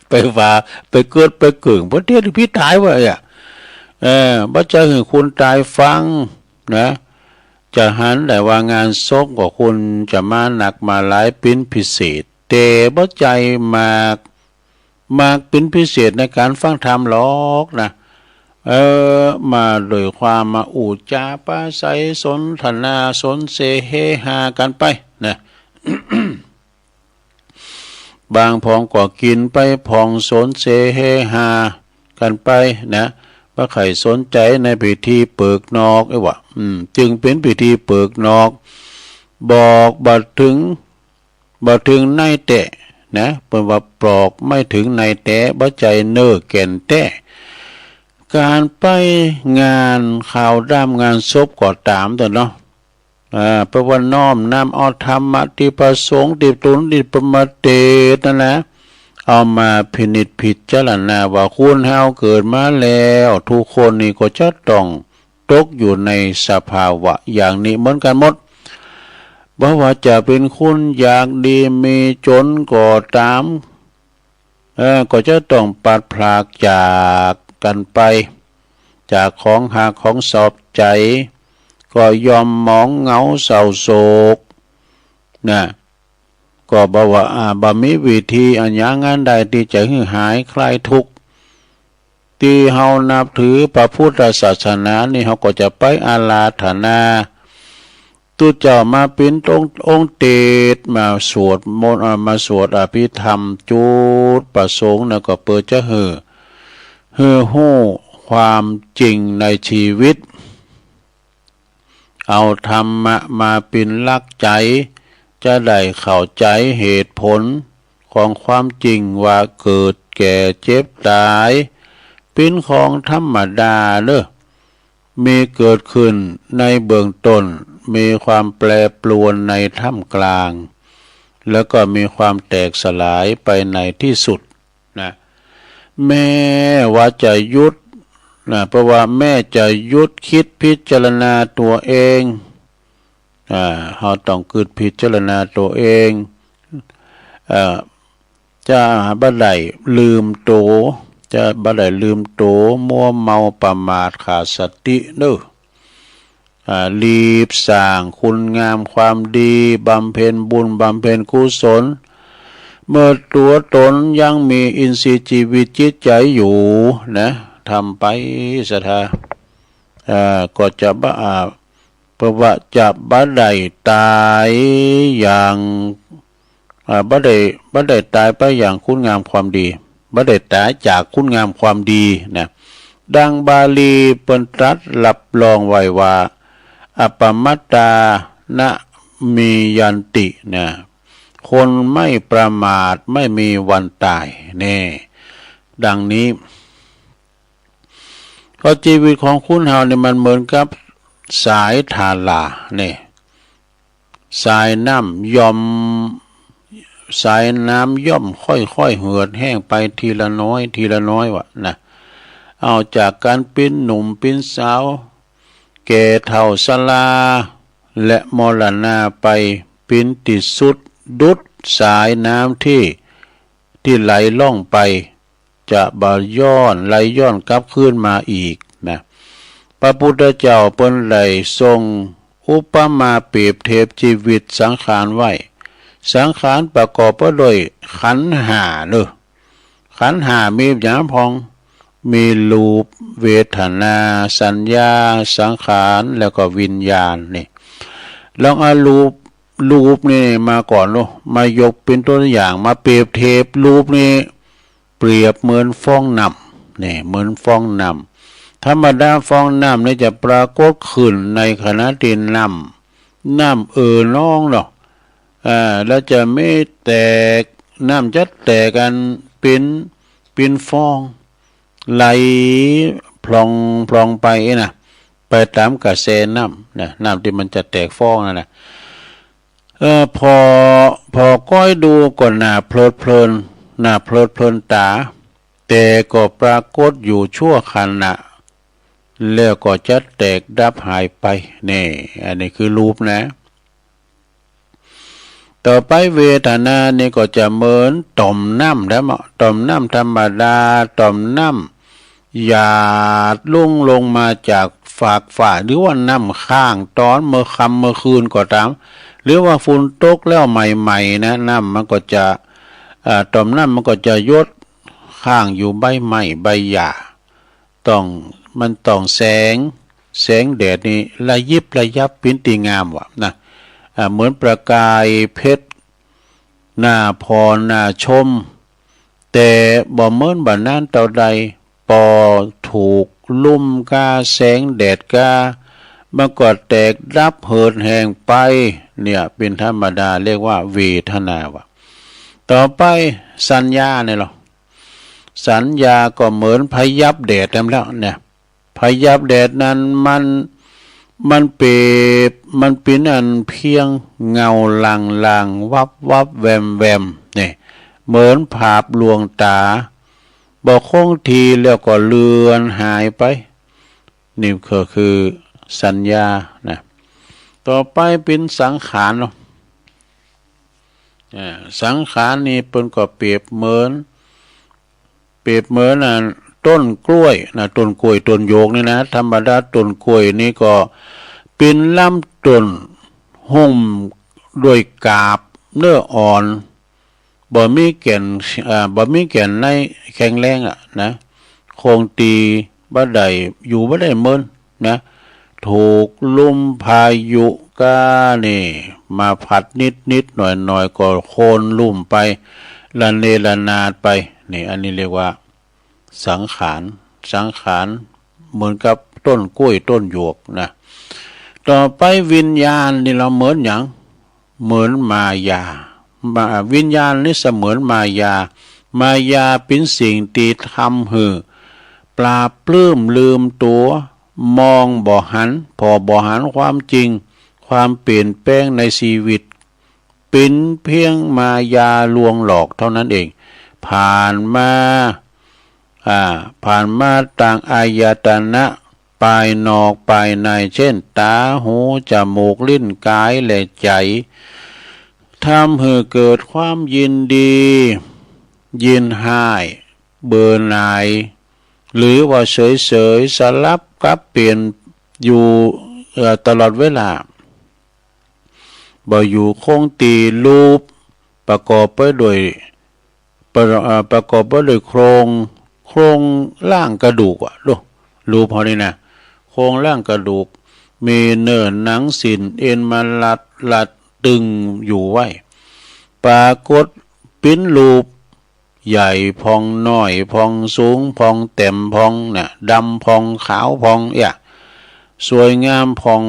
ไปว่าไปเกิดไปเกิงบ่เตดให้ผีตายว่าบ่จะคือคุณตายฟังนะจะหันแต่ว่างานศพของคุณจะมาหนักมาหลายเป็นพิเศษแต่บ่ใจมากเป็นพิเศษในการฟังธรรมหรอกนะมาโดยความมาอูจาปาศัยสนทนาสนเสเฮฮากันไปนะ บางพองก็กินไปพองสนเสเฮฮากันไปนะว่าใครสนใจในพิธีเปิกนอกไอ้วะจึงเป็นพิธีเปิกนอกบอกบัดถึงในแตะนะเป็นว่าปลอกไม่ถึงในแตะบ่ใจเน้อแก่นแตะการไปงานข่าวด้ามงานศพก็ตามตัวเนาะเพราะว่าน้อมนำเอาธรรมะที่ประสงค์ที่ตุนที่ประมาเตนั่นแหละเอามาพินิจพิจารณาว่าคุณเฮาเกิดมาแล้วทุกคนนี่ก็จะต้องตกอยู่ในสภาวะอย่างนี้เหมือนกันหมดบ่ว่าจะเป็นคุณอยากดีมีจนก็ตามก็จะต้องปัดพรากจากกันไปจากของหาของสอบใจก็ยอมหมองเหงาเศร้าโศกนะก็บอกว่าบ่มีวิธีอันอย่างนั้นใดที่จะให้หายคลายทุกข์ที่เฮานับถือพระพุทธศาสนานี่เฮาก็จะไปอาราธนาตุเจ้ามาเป็นองค์เตศมาสวดมนต์มาสวดอภิธรรมจุดประสงค์แล้วก็เปิดจะฮู้ความจริงในชีวิตเอาธรรมะมาเป็นหลักใจจะได้เข้าใจเหตุผลของความจริงว่าเกิดแก่เจ็บตายเป็นของธรรมดาเด้อมีเกิดขึ้นในเบื้องต้นมีความแปรปรวนในท่ามกลางแล้วก็มีความแตกสลายไปในที่สุดนะแม้ว่าจะยุดนะเพราะว่าแม่จะยุดคิดพิจารณาตัวเองเราต้องคิดพิจารณาตัวเองจะบ่ได้ลืมโตจะบ่ได้ลืมโตมัวเมาประมาทขาดสติเด้อรีบสร้างคุณงามความดีบำเพ็ญบุญบำเพ็ญกุศลเมื่อตัวตนยังมีอินทรีย์ชีวิตจิตใจอยู่นะทำไปศรัทธาก็จะเพราะว่าจะบ่ได้ตายอย่างบ่ได้ตายไปอย่างคุณงามความดีบ่ได้ตายจากคุณงามความดีนะดังบาลีเปิ้นตรัสรับรองไว้ว่าอปมัตตานะมียันตินะคนไม่ประมาทไม่มีวันตายแน่ดังนี้ก็ชีวิตของคุณเฮาเนี่ยมันเหมือนกับสายทาราเนี่ยสายน้ำย่อมค่อยๆเหือดแห้งไปทีละน้อยวะนะเอาจากการเป็นหนุ่มเป็นสาวแก่เฒ่าชราและมรณะไปเป็นที่สุดดุจสายน้ำที่ไหลล่องไปจะบ่ไหลย้อนกลับคืนมาอีกนะพระพุทธเจ้าเปิ้นได้ทรงอุปมาเปรียบเทียบชีวิตสังขารไว้สังขารประกอบไปด้วยขันธ์ห้าเด้อขันธ์ห้ามีหยังพองมีรูปเวทนาสัญญาสังขารแล้วก็วิญญาณนี่ลองเอารูปนี่มาก่อนเนาะมายกเป็นตัวอย่างมาเปรียบเทียบรูปนี่เปรียบเหมือนฟองน้ำนี่เหมือนฟองน้ำธรรมดาฟองน้ำนี่จะปรากฏขึ้นในขณะที่น้ำน้องเนาะ แล้วจะไม่แตกน้ำจะแตกกันเป็นฟองไหลพลองไปนะไปตามกระแสน้ำนะน้ำที่มันจะแตกฟองนะพอก้อยดูก่อนหน้าเพลินตาแต่ก็ปรากฏอยู่ชั่วขณะแล้วก็จะแตกดับหายไปนี่อันนี้คือรูปนะต่อไปเวทนานี่ก็จะเหมือนต่อมน้ำแล้วต่อมน้ำธรรมดาต่อมน้ำหยาดลุ่งลงมาจากฝากฝ่าหรือว่าน้ำข้างตอนเมื่อค่ำเมื่อคืนก็ตามหรือว่าฝนตกแล้วใหม่ๆนะน้ำมันก็จะต่อมน้ำมันก็จะยดข้างอยู่ใบไม้ใบหญ้ามันต้องแสงแดดนี่ระยิบระยับปิ้นตีงามว่ะนะเหมือนประกายเพชรหน้าพรหน้าชมแต่บ่เหมือนบ่นั้นเท่าใดปอถูกลุ่มกาแสงแดดกามันก็แตกดับเหิดแห่งไปเนี่ยเป็นธรรมดาเรียกว่าเวทนาว่ะต่อไปสัญญาเนี่ยหรอสัญญาก็เหมือนพยับแดดแล้วเนี่ยพยับแดดนั้นมันเป็นอันเพียงเงาลางวับแวมเนี่ยเหมือนภาพลวงตาบอกคงทีแล้วก็เลือนหายไปนี่ก็คือสัญญานะต่อไปเป็นสังขารเนาะสังขารนี่เป็นก็เปรียบเหมือนต้นกล้วยนะต้นกล้วยต้นโยกนี่นะธรรมดาต้นกล้วยนี่ก็เป็นลำต้นหุ้มด้วยกาบเนื้ออ่อนบ่มีแก่นในแข็งแรงนะคงตีบ่ได้อยู่บ่ได้เมินนะถูกลมพายุกานี่มาพัดนิดหน่อยก็โค่นลุ่มไปละเนระนาดไปนี่อันนี้เรียกว่าสังขารเหมือนกับต้นกล้วยต้นหยวกนะต่อไปวิญญาณนี่เราเหมือนอย่างเหมือนมายาวิญญาณนี่เสมือนมายาเป็นสิ่งตีทำหือปลาปลื้มลืมตัวมองบ่หันความจริงความเปลี่ยนแปลงในชีวิตเป็นเพียงมายาลวงหลอกเท่านั้นเองผ่านมาต่างอายตนะปลายนอกปลายในเช่นตาหูจมูกลิ้นกายและใจทำให้เกิดความยินดียินหายเบื่อหน่ายหรือว่าเฉยสลับกับเปลี่ยนอยู่ตลอดเวลาบ่อยู่คงตีรูปประกอบไปด้วยโครงร่างกระดูกรูปพอนี่นะโครงร่างกระดูกมีเนื้อหนังสินเอ็นมันลัดตึงอยู่ไว้ปรากฏปิ้นรูปใหญ่พองน้อยพองสูงพองเต็มพองเนี่ยดำพองขาวพองสวยงามพอง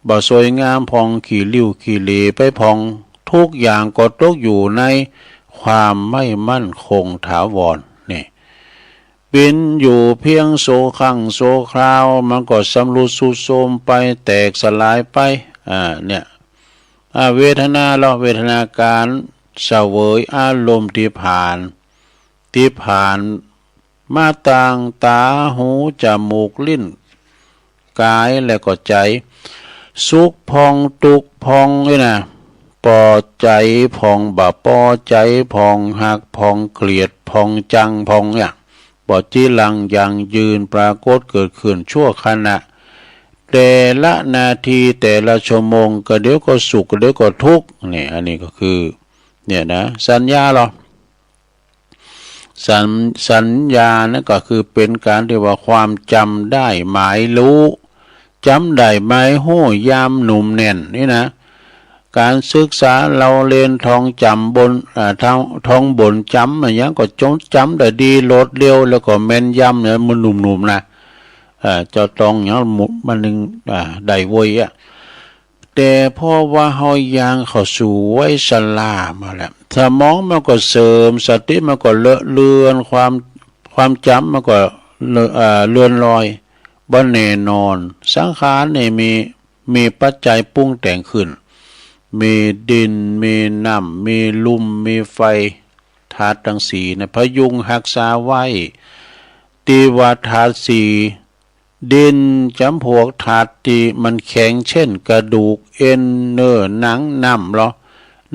บ่สวยงามพองขี้ริ้วขี้เหร่ไปพองทุกอย่างก็ตกอยู่ในความไม่มั่นคงถาวรนี่เป็นอยู่เพียงโซคั่งโซคราวมันก็สำรุดสุดโทรมไปแตกสลายไปเนี่ยเวทนาการเสวยอารมณ์ที่ผ่านมาต่างตาหูจมูกลิ้นกายและก็ใจสุขพองทุกข์พองนะพอใจพองบ่พอใจพองหักพองเกลียดพองจังพองบ่จีรังยังยืนปรากฏเกิดขึ้นชั่วขณะแต่ละนาทีแต่ละชั่วโมงก็เดี๋ยวก็สุขเดี๋ยวก็ทุกข์นี่อันนี้ก็คือเนี่ยนะสัญญาเราสัญญานั่นก็คือเป็นการที่ว่าความจำได้หมายรู้จำได้หมายหู้ยามหนุ่มแน่นนี่นะการศึกษาเราเรียนท่องจำบนท่องบนจำอย่างนี้ก็จำได้ดีโลดเร็วแล้วก็แม่นยำเนี่ยมันหนุ่มๆนะจะต้องอย่างมันนึงได้เว้ย แต่เพราะว่าเฮายังเข้าสู่วัยชรามาแล้วสมองมันก็เสริมสติมันก็เลอะเลือนความจำมันก็เลือนลอยบ่แน่นอนสังขารนี่มีปัจจัยปรุงแต่งขึ้นมีดินมีน้ำมีลมมีไฟธาตุทั้งสี่นะพยุงรักษาไว้ตีว่าธาตุสี่ดินจำพวกธาตุที่มันแข็งเช่นกระดูกเอ็นเนื้อหนังน้ำเหรอ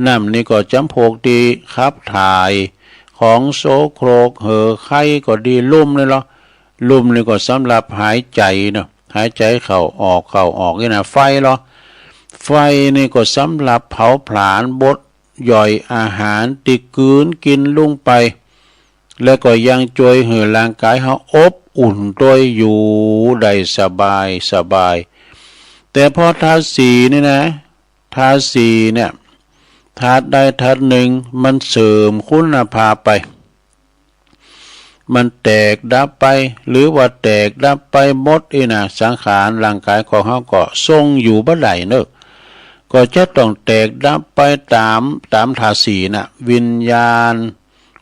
น้ำนี่ก็จำพวกที่ขับถ่ายของโสโครกเหอไข้ก็ดีลุ่มเลยเหรอลุ่มนี่ก็สำหรับหายใจเนาะหายใจเข้าออกนี่นะไฟเหรอไฟนี่ก็สำหรับเผาผลาญบดย่อยอาหารติกืนกินลงไปแล้วก็ยังช่วยให้ร่างกายเขาอบอุ่นด้วยอยู่ได้สบายแต่พอธาตุสี่นี่นะธาตุสี่เนี่ยธาตุใดธาตุหนึ่งมันเสริมคุณภาพไปมันแตกดับไปหรือว่าแตกดับไปหมดนะสังขารร่างกายของเขาก็ทรงอยู่บ่ได้เนอะก็จะต้องแตกดับไปตามธาตุสี่นะวิญญาณ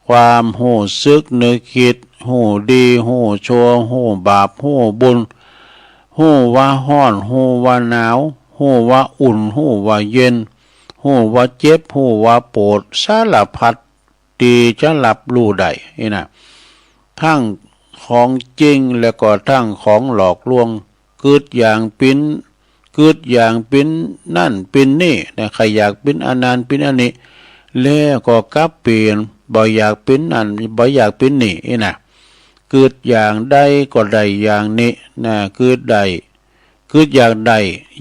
ความหูซึกนึกคิดหูดีหูชั่วหูบาปหูบุญหูว่าห้อนหูว่าหนาวหูว่าอุ่นหูว่าเย็นหูว่าเจ็บหูว่าปวดสารพัดดีจะหลับรู้ได้นี่นะทั้งของจริงแล้วก็ทั้งของหลอกลวงเกิดอย่างปิ้นนั่นปิ้นนี่นะใครอยากปิ้นอันนั้นปิ้นอันนี้แล้วก็กลับเปลี่ยนบ่อยากปิ้นนั่นบ่อยากปิ้นนี่นะเกิดอย่างใดก็ได้อย่างนี้นะเกิดอย่างใด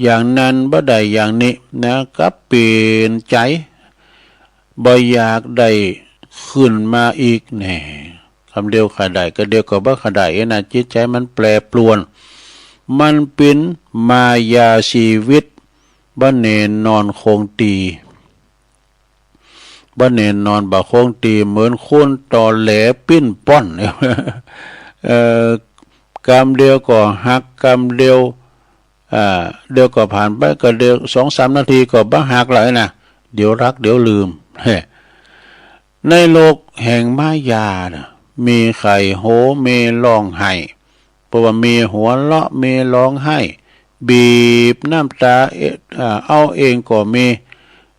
อย่างนั้นบ่ได้อย่างนี้นะกลับเปลี่ยนใจบ่อยากได้ขึ้นมาอีกแน่คำเดียวขาดได้ก็เดียวก็บ่ขาดได้นะจิตใจมันแปรปรวนมันเป็นมายาชีวิตบ่แน่นอนคงตีบ่แน่นอนบ่คงตีเหมือนคนตอแหลปิ้นป้อนกรรมเดียวก็หักกรรมเดียวเดี๋ยวก็ผ่านไปก็เดียว 2-3 นาทีก็บ่หักแล้วนะเดี๋ยวรักเดี๋ยวลืมในโลกแห่งมายานะมีไข่โหมีร้องไห้เพราะว่ามีหัวเราะมีร้องไห้บีบน้ำตาเอาเองก็มี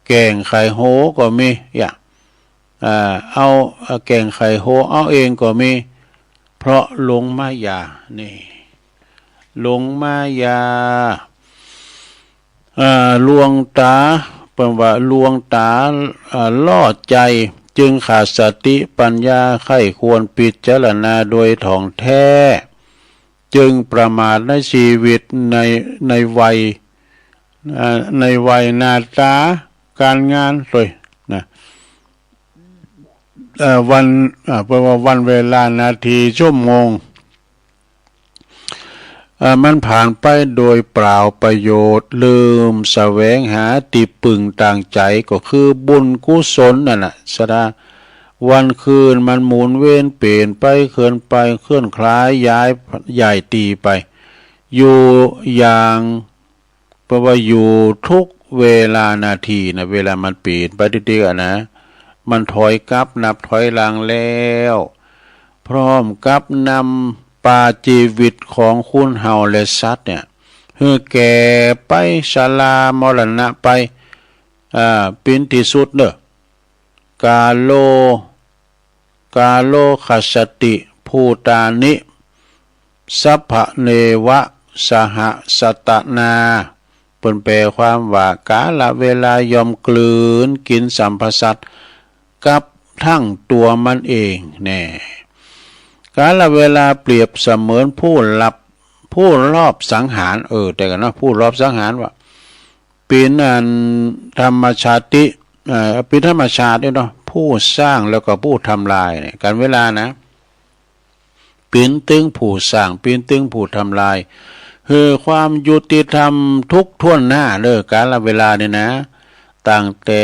แกงไข่โหก็มีเอาแกงไข่โหเอาเองก็มีเพราะหลงมายานี่หลงมายาลวงตาเป็นว่าลวงตาล่อใจจึงขาดสติปัญญาไข้ควรพิจารณาโดยถ่องแท้จึงประมาทในชีวิตในวัยหน้าตาการงานเลยนะเพราะว่าวันเวลานาทีชั่วโมงมันผ่านไปโดยเปล่าประโยชน์ลืมแสวงหาติปึงต่างใจก็คือบุญกุศลนั่นน่ะสดาวันคืนมันหมุนเวียนเปลี่ยนไปเคลื่อนคล้ายย้ายตีไปอยู่อย่างเพราะว่าอยู่ทุกเวลานาทีนะเวลามันเปลี่ยนไปทีๆนะมันถอยกลับนับถอยหลังแล้วพร้อมกับนำปาชีวิตของคุณเฮาและสัตว์เนี่ยเพื่อแก่ไปชรามรณะไปเป็นที่สุดเนอะกาโลคัสติภูตานิสัพพะเนวะสหสตนาเป็นแปลความว่ากาลเวลายอมกลืนกินสัมภสัตกับทั้งตัวมันเองแน่กาลเวลาเปรียบเสมือนผู้รอบสังหารแต่กันนะผู้รอบสังหารว่าเป็นอันธรรมชาติเป็นธรรมชาติเนาะผู้สร้างแล้วก็ผู้ทำลายเนี่ยการเวลานะเป็นตึงผู้สร้างเป็นตึงผู้ทำลายคือความยุติธรรมทุกท่วนหน้าเด้อกาลเวลาเนี่ยนะตั้งแต่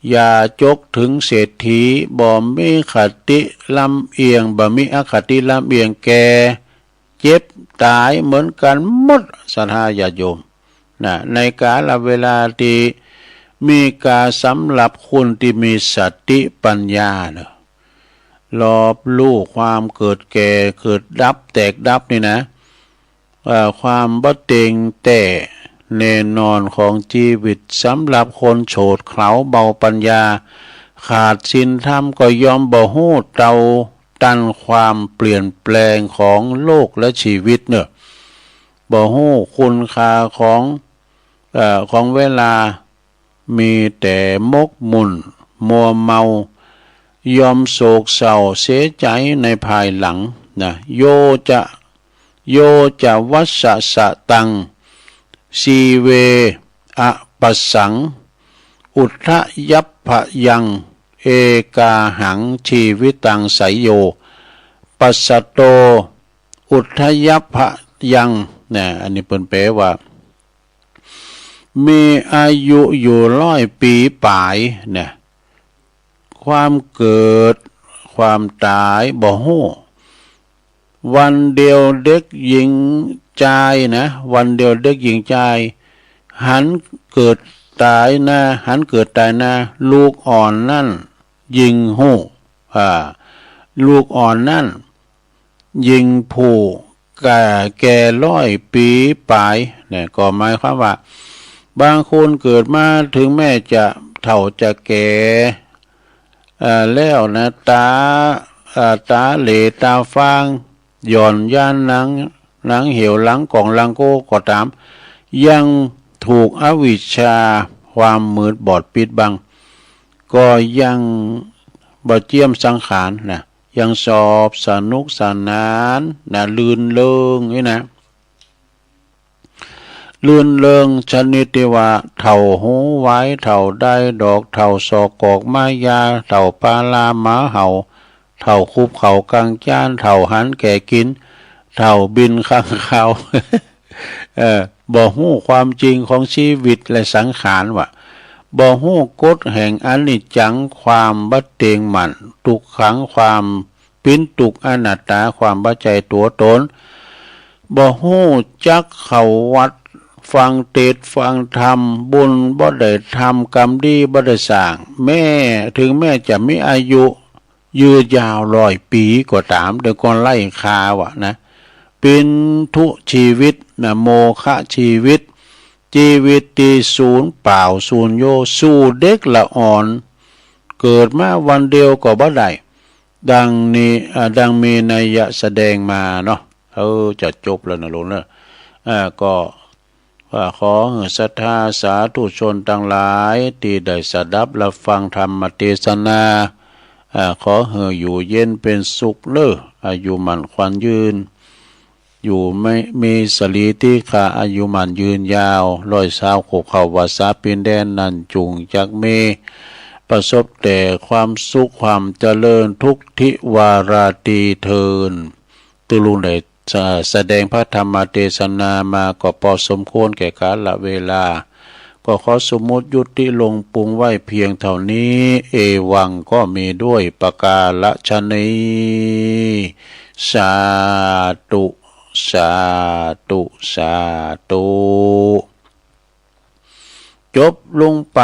อย่าจกถึงเศรษฐีบ่มีคติลำเอียงบ่มีอคติลำเอียงแก่เจ็บตายเหมือนกันหมดศรัทธาญาติโยม นะในกาลเวลาที่มีกาสำหรับคนที่มีสติปัญญาเนอะรอบรู้ความเกิดแก่เกิดดับแตกดับนี่นะความบ่เต็งแต่แน่นอนของชีวิตสำหรับคนโฉดเขลาเบาปัญญาขาดศีลธรรมก็ยอมบ่ฮู้เตาตันความเปลี่ยนแปลงของโลกและชีวิตเนอะบ่ฮู้คุณค่าของเวลามีแต่มกมุ่นมัวเมายอมโศกเศร้าเสียใจในภายหลังนะโยจะวัสสะตังสีเวอะปัสสังอุทธยัพพยังเอกาหังชีวิตังไสโยปัสสโตอุทธยัพพยังเนี่ยอันนี้เปิ้นแปลว่ามีอายุอยู่100 ปีป่ายเนี่ยความเกิดความตายบ่ฮู้วันเดียวเด็กหญิงชายนะวันเดียวเด็กหญิงชายหันเกิดตายนะหันเกิดตายนะลูกอ่อนนั่นยิงฮู้ลูกอ่อนนั่นยิงผู้แก่100 ปีปลายเนี่ยก็หมายความว่าบางคนเกิดมาถึงแม้จะเฒ่าจะแก่แล้วนะตาเหลตาฟางหย่อนย่านหนังเหี่ยวหลังกล่องหลังโก้ก็ตามยังถูกอวิชชาความมืดบอดปิดบังก็ยังบ่เจียมสังขารนะยังสอบสนุกสนานนะลื่นเริงนี่นะลื่นเริงชนิดที่ว่าเท่าหูไว้เท่าได้ดอกเท่าศอกกอกไม้ยาเท่าปลาลาหมาเห่าเท่าคุบเขากลางจ้านเท่าหันแก่กินเท่าบินข้างเขาบ่ฮู้ความจริงของชีวิตและสังขารว่าบ่ฮู้กฎแห่งอนิจจังความบ่เตียงหมั่นทุกขังความปิ้นตุกอนัตตาความบ่ใจตัวตนบ่ฮู้จักเข้าวัดฟังเทศน์ฟังธรรมบุญบ่ได้ทำกรรมดีบ่ได้สร้างถึงแม้จะมีอายุยืนยาว100 ปีก็ตามเดี๋ยวก่อนไล่คาวะนะเป็นทุชีวิตนะโมฆะชีวิตที่ศูนย์เปล่าศูนย์โยสู่เด็กละอ่อนเกิดมาวันเดียวก็บ่ได้ดังมีนัยยะแสดงมาเนาะจะจบแล้วนะลุงนะก็ขอศรัทธาสาธุชนทั้งหลายที่ได้สดับรับฟังธรรมเทศนาขออยู่เย็นเป็นสุขอายุมันขวัญยืนอยู่ไม่มีสลีที่ขาอายุมันยืนยาว120 ขบเขาวาสาปินแดนนันจุงจักเมประสบแต่ความสุขความเจริญทุกทิวาราตีเทินตุลุงได้แสดงพระธรรมเทศนามาก็พอสมควรแก่กาลเวลาก็ขอสมมุติยุติลงปรุงไว้เพียงเท่านี้เอวังก็มีด้วยประกาศนีสาธุสาธุสาธุจบลงไป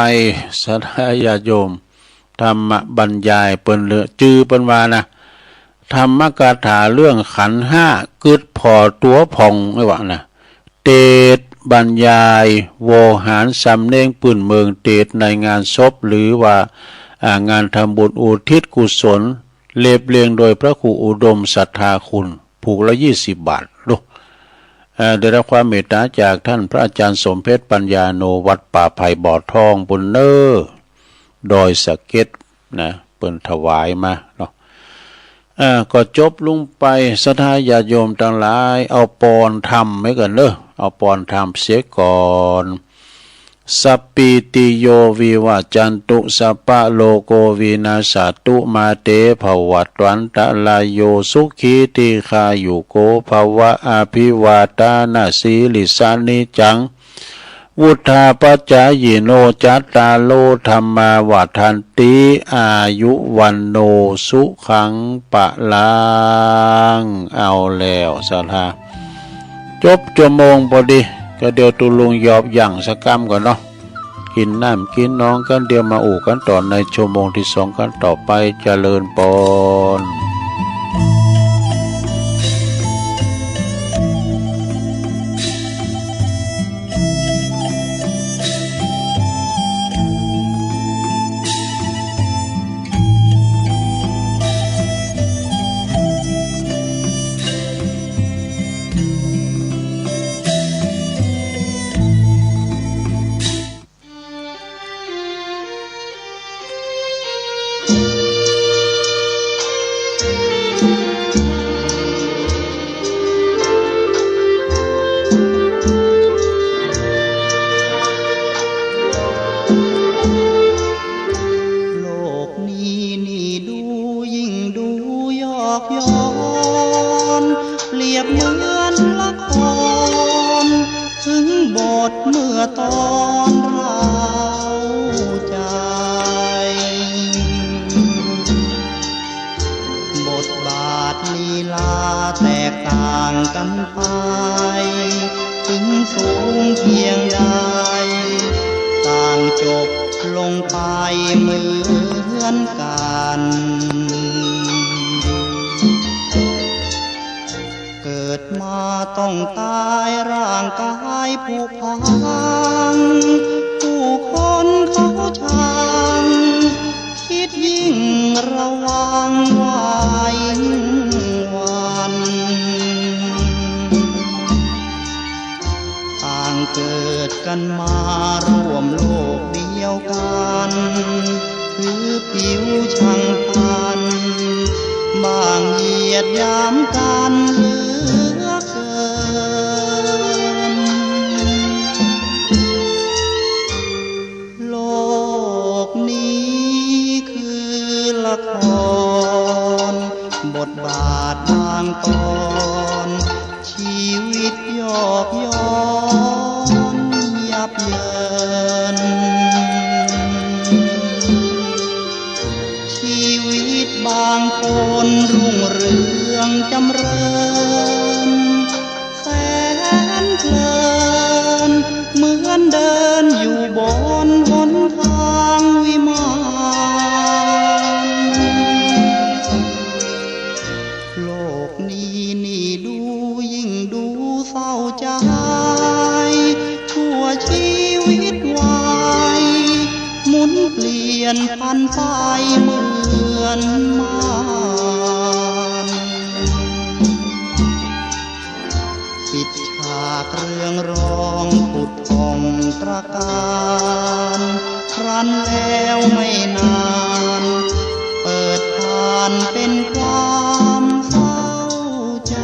สาธุญาติโยมธรรมบรรยายเปิ้นเลือจือเปิ้นว่านะธรรมกถาเรื่องขันธ์5กึดพอตัวพองไม่ว่านะเตศบรรยายโวหารสำเนียงปืนเมืองเตศในงานศพหรือว่างานทำบุญอุทิศกุศลเรียบเรียงโดยพระครูอุดมศรัทธาคุณผูกละ20 บาทดูได้รับความเมตตาจากท่านพระอาจารย์สมเพชรปัญญาโนวัดป่าไผ่บ่อทองบุญเนอดอยสะเก็ดนะเปิ้นถวายมาเนาะก็จบลงไปศรัทธาญาติโยมทั้งหลายเอาปอนทำไว้กันเอาปอนทำเสียก่อนสัพปิติโยวิวัจจันตุสัพพะโลโกวินาศตุมาเตภวัตวันตะลายโยสุขีติคายุโกภวะอภิวาทานาสีลิสานิจังวุธาปัจจายโนจัตตาโลธรรมาวัฏันติอายุวันโนสุขังปะลังเอาแล้วสาธุจบชั่วโมงพอดี ก็เดี๋ยวตุลุงยอบอย่างสักกำก่อนเนาะกินน้ำกินน้องกันเดี๋ยวมาอู่กันต่อในชั่วโมงที่2กันต่อไปเจริญปนตอนเราใจบทบาทลีลาแตกต่างกันไปถึงสูงเพียงใดต่างจบลงไปเหมือนกันเกิดมาต้องตายร่างกายผุพังผู้คนเขาชังคิดยิ่งระวังไว้วันต่างเกิดกันมาร่วมโลกเดียวกันถือผิวช่างพันบางเหยียดยามกันเหลือเกินโลกนี้คือละครบทบาทบางตอนชีวิตยอกย้อนยับเยินชีวิตบางคนรุ่งเรืองจำเริญแสนเพลินเหมือนเดินอยู่บนหนทางวิมานโลกนี้นี่ดูยิ่งดูเศร้าใจชั่วชีวิตวายหมุนเปลี่ยนพันไปเหมือนมารปิดฉากเรื่องร้องผุดผ่องตระการครั้นแล้วไม่นานเปิดผ่านเป็นความเศร้าใจ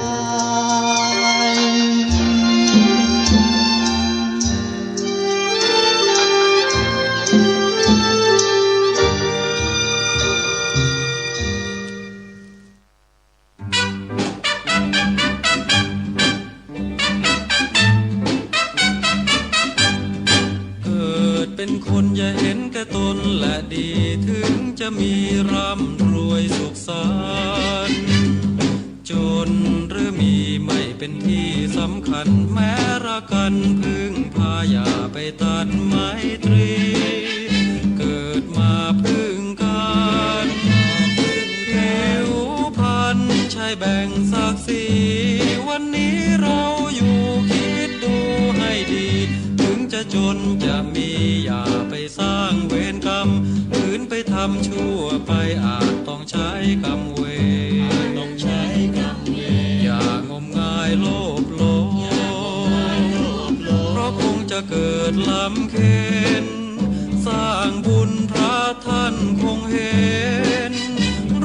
จะมีร่ำรวยสุขสันต์จนหรือมีไม่เป็นที่สำคัญแม้รักกันพึ่งพาอย่าไปตัดไมตรีเกิดมาพึ่งกันผิวพรรณใช่แบ่งศักดิ์ศรีวันนี้เราอยู่คิดดูให้ดีถึงจะจนจะมีอย่าไปสร้างเวรกรรมขืนไปทำชั่วไปอาจต้องใช้กรรมเวรอย่างมงายโลภโลเพราะคงจะเกิดลำเค็ญสร้างบุญพระท่านคงเห็น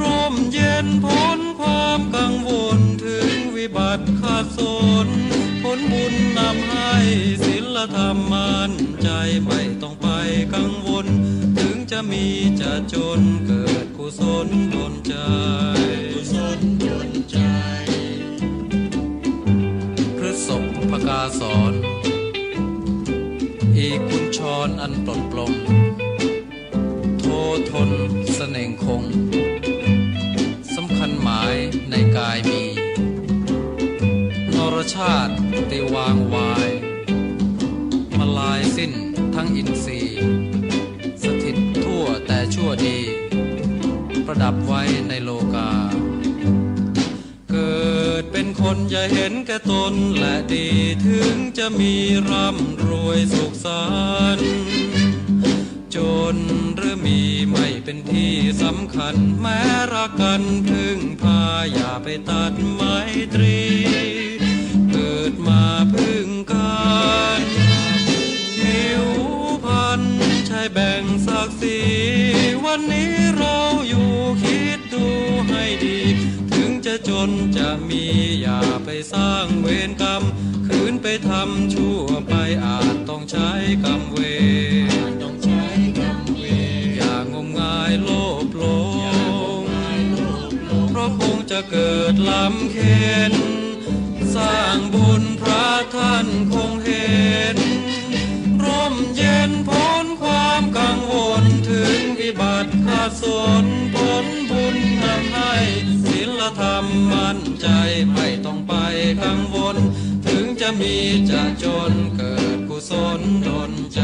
ร่มเย็นพ้นความกังวลถึงวิบัติขาดสนผลบุญนำให้ศีลธรรมมั่นใจไม่ต้องไปกังวลถึงจะมีจะจนเกิดกุศลดลใจพฤษภพกาสอนอีกุญชรอันปลดปลงโททนเสน่งคงสำคัญหมายในกายมีนรชาติติวางวาย ายสิ้นทั้งอินทรีย์สถิตทั่วแต่ชั่วดี ประดับไว้ในโลกา เกิดเป็นคนอย่าเห็นแก่ตนและดีถึงจะมีร่ำรวยสุขสันต์จนหรือมีไม่เป็นที่สำคัญแม้รักกันพึ่งพาอย่าไปตัดไมตรี เกิดมาพึ่งกันผิวพันใช่แบ่งศักดิ์ศรีวันนี้เราอยู่คิดดูให้ดีถึงจะจนจะมีอย่าไปสร้างเวรกรรมคืนไปทำชั่วไปอาจต้องใช้กรรมเวรอย่างมงายโลภหลงเพราะคงจะเกิดลำเค็ญสร้างบุญพระท่านคงเห็นร่มเย็นพ้นความกังวลถึงวิบัติขาดสนผลบุญนำให้ศีลธรรมมั่นใจไม่ต้องไปกังวลถึงจะมีจะจนเกิดกุศลดลใจ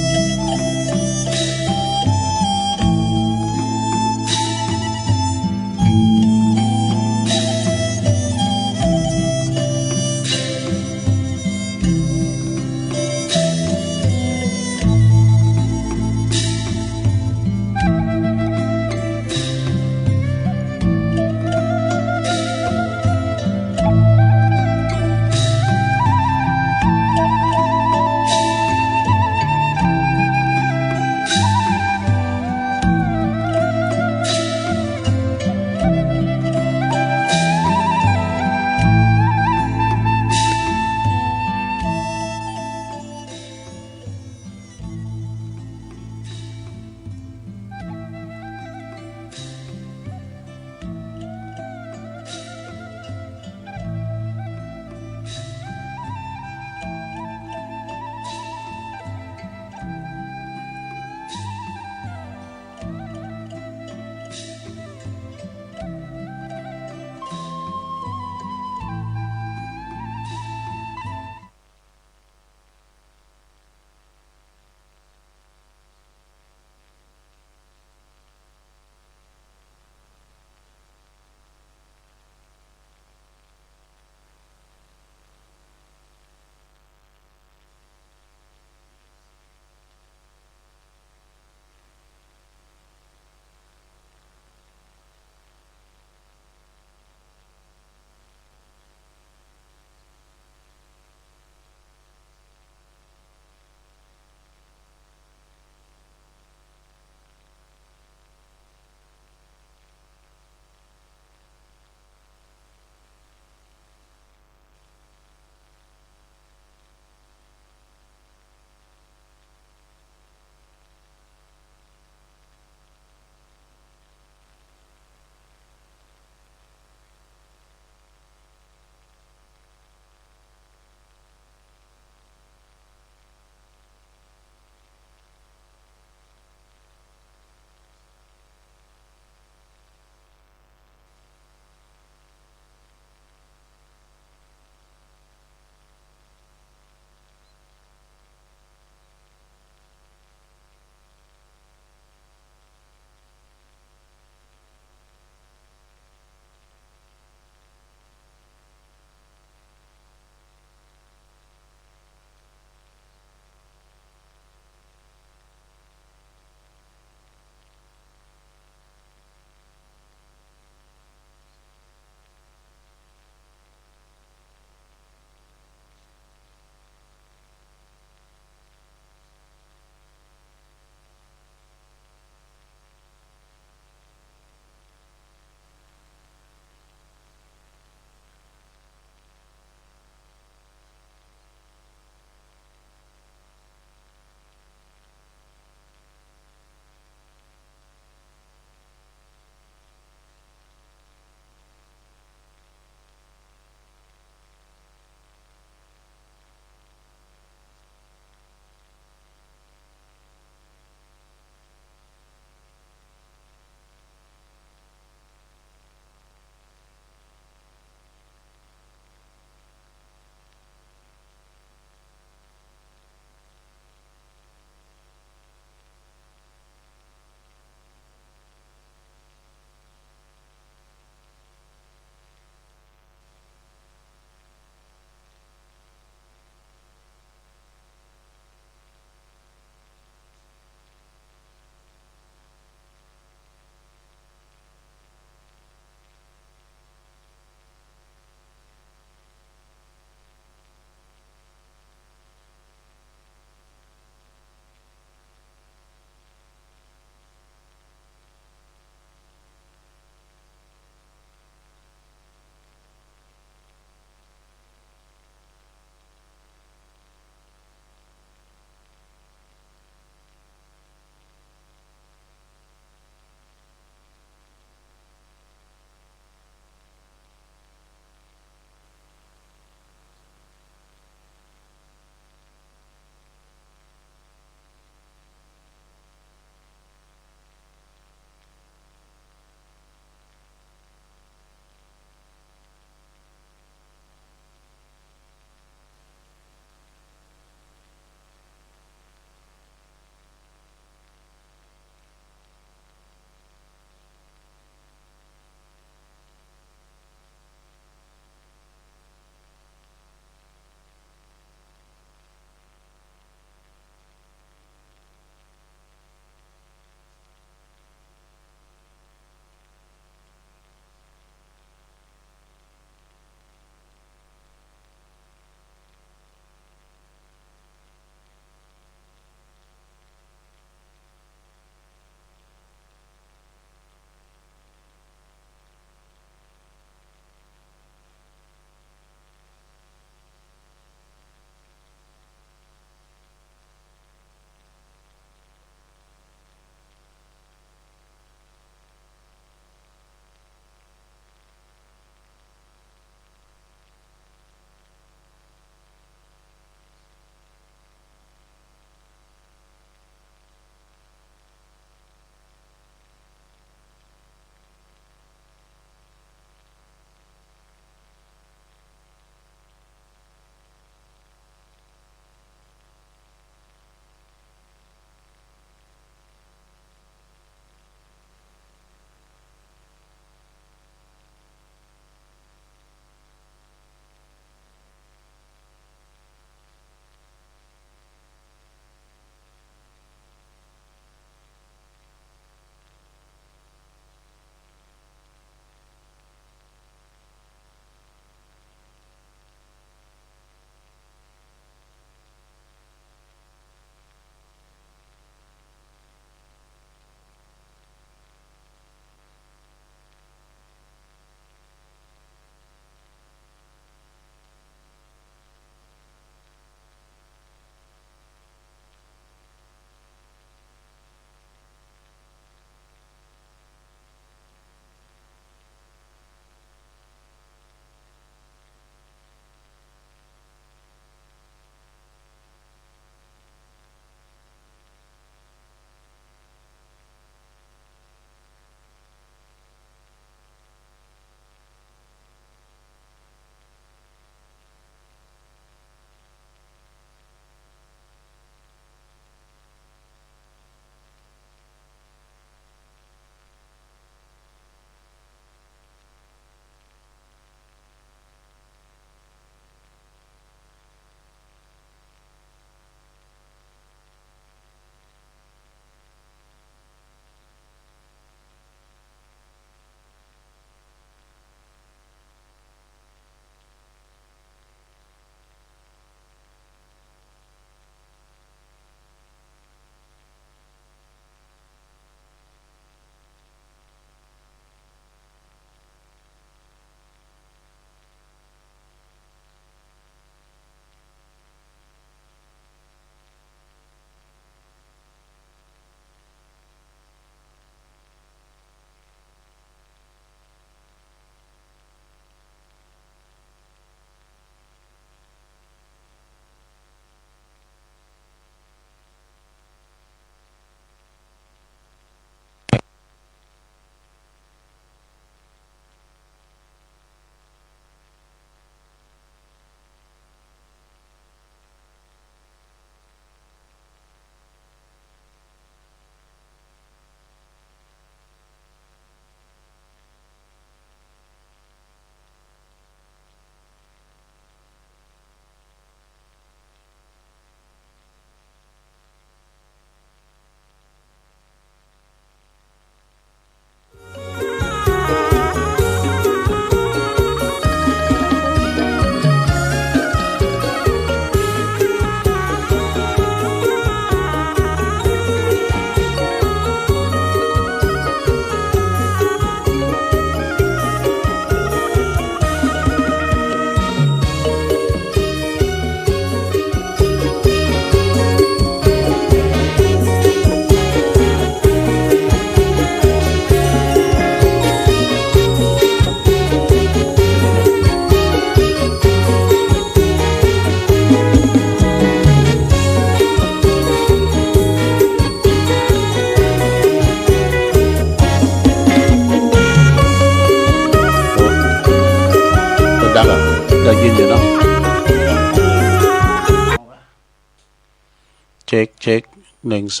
เช็ค1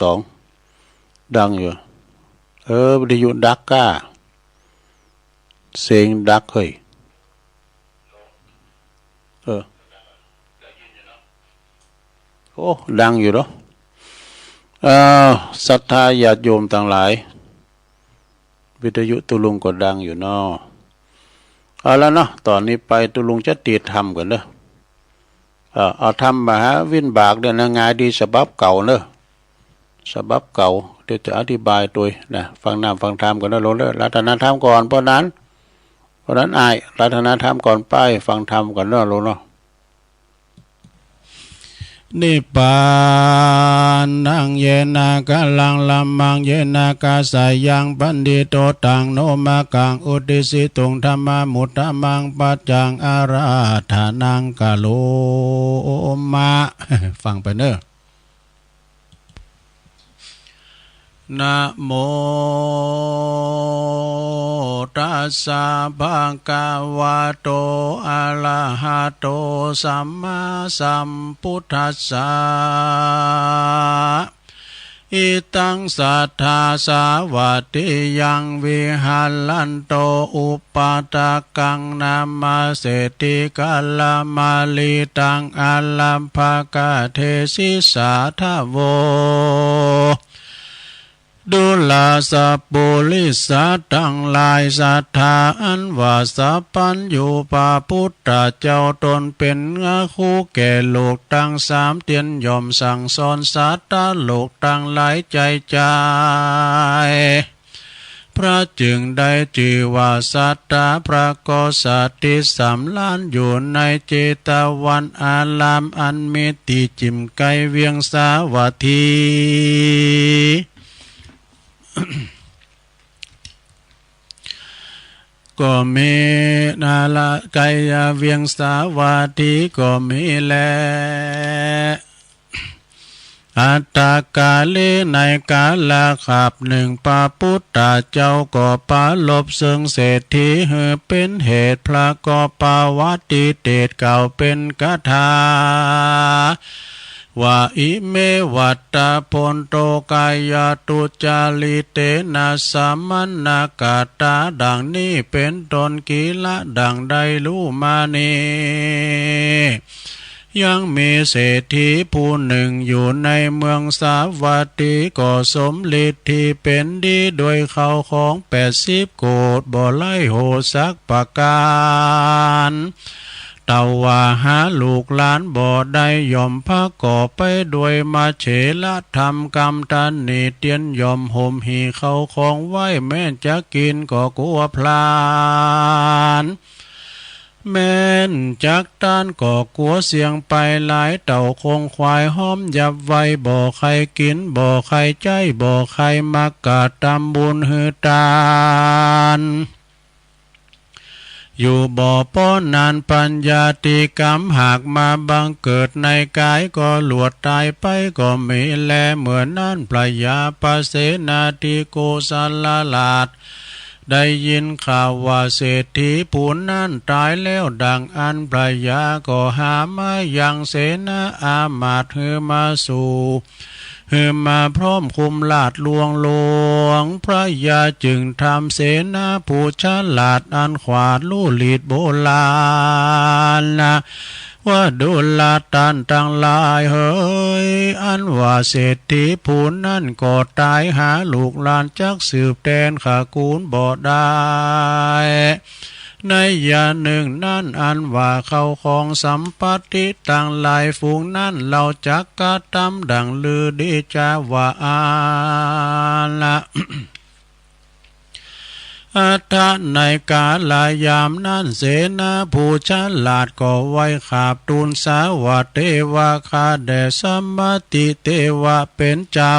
2ดังอยู่วิทยุดักก้าเสียงดักเฮ้ยโอ้ดังอยู่เนาะศรัทธาญาติโยมทั้งหลายวิทยุตุลุงก็ดังอยู่เนาะเอาแล้วเนาะตอนนี้ไปตุลุงจะตีทำกันเนอะเอาทำมาหาวินบากเดี๋ยวนะงานดีฉบับเก่าเนอะฉบับเก่าเดี๋ยวจะอธิบายตัวนะฟังน้ำฟังธรรมก่อนนะลงเนอะรัตนธรรมก่อนเพราะนั้นอายรัตนธรรมก่อนป้ายฟังธรรมก่อนเนอะลงเนาะนิพพานังเยนะกะลังลัมมังเยนะกะสายังปันดิโตตังโนมากังอุติสิตุงธรรมมุตตมังปัจจังอาราธานังกะโลมาฟังไปเนอะนะโมตัสสะภะคะวะโตอะระหะโตสัมมาสัมพุทธัสสะอิตังสัทธาสาวัตติยังวิหัลลันโตอุปาทกังนามาเสติกัลลมาลิตังอัลลัมภกะเทศิสาทะโวดุลาสปุลิสัตทั้งหลายศรัทธาอันว่าสัพพัญญูพระพุทธเจ้าตนเป็นคู่แก่โลกทั้งสามเตียนยอมสั่งสอนสัตว์โลกทั้งหลายใจใจพระจึงได้ชื่อว่าสัตตะพระโกสัตติสำล้านอยู่ในเจตวันอารามอันมีติจิมไกเวียงสาวัตถีก็มีนาลกายเวียงสาวัตถีก็มีแลอัตตากาเลในกาลขับหนึ่งพระพุทธเจ้าก็ปาลบซึ่งเศรษฐีเหือเป็นเหตุพระก็ปาวัตติเตตเก่าเป็นกถาว่าอิเมวัตตาพนโตกายตุจาลิเตนะสัมมนากาตาดังนี้เป็นตนกิละดังใดรู้มานียังมีเศรษฐีผู้หนึ่งอยู่ในเมืองสาวัตถีก็สมฤทธิ์ที่เป็นดีโดยเขาของ80 โกฏบ่ไล่โหสักประการเต่าว่าหาลูกหลานบ่ได้ย่อมพระก่อไปด้วยมาเฉละทำกรรมตันนีเตียนย่อมห่มหีเขาของไว้แม้จะกินก็กลัวพลานแม้นจักต้านก็กลัวเสียงไปหลายเต่าคงควายห้อมยับไว้บ่ใครกินบ่ใครใจบ่ใครมากาตำบุญหือตานอยู่บ่อป้อนนานปัญญาติกรรมหากมาบังเกิดในกายก็หลวดตายไปก็มีแลเหมือนนั้นพระยาปเสนาธิโกศลลาดได้ยินข่าวว่าเศรษฐีผู้นั้นตายแล้วดังอันพระยาก็หามายังเสนาอามาตย์หือมาสู่มาพร้อมคุมลาดลวงหลวงพระยาจึงทำเสนาผู้ฉลาดอันขวาดลู่ลีดโบราณนะว่าดุลาตันตั้งหลายเฮ้ยอันว่าเศรษฐีผู้นั้นก็ตายหาลูกหลานจักสืบแทนขากูลบ่ได้ในยาหนึ่งนั่นอันว่าเขาของสัมปติต่างหลายฝูงนั่นเราจักกะทำดังลือดีจาว่าอาละอัฏฐในกาลายามนั้นเสนาผู้ฉลาดก็ไว้ขาบทูลสาวัตเทวาคาแด่สัมมติเทวะเป็นเจ้า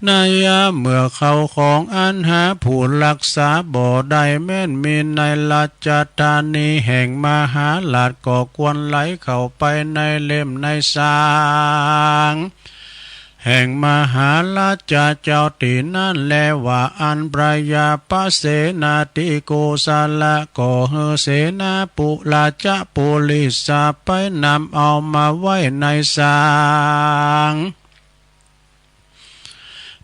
นายาเมื่อเขาของอันหาผู้รักษาบ่ได้แม่นมีในลัจจตานีแห่งมหาลาดก็ควรไหลเข้าไปในเล่มในสางแห่งมหาราชเจ้าตีนั่นแลว่าอันพระยาปเสนาธิโกศลก็เฮเสนาปุราชปุลิสาไปนำเอามาไว้ในสาง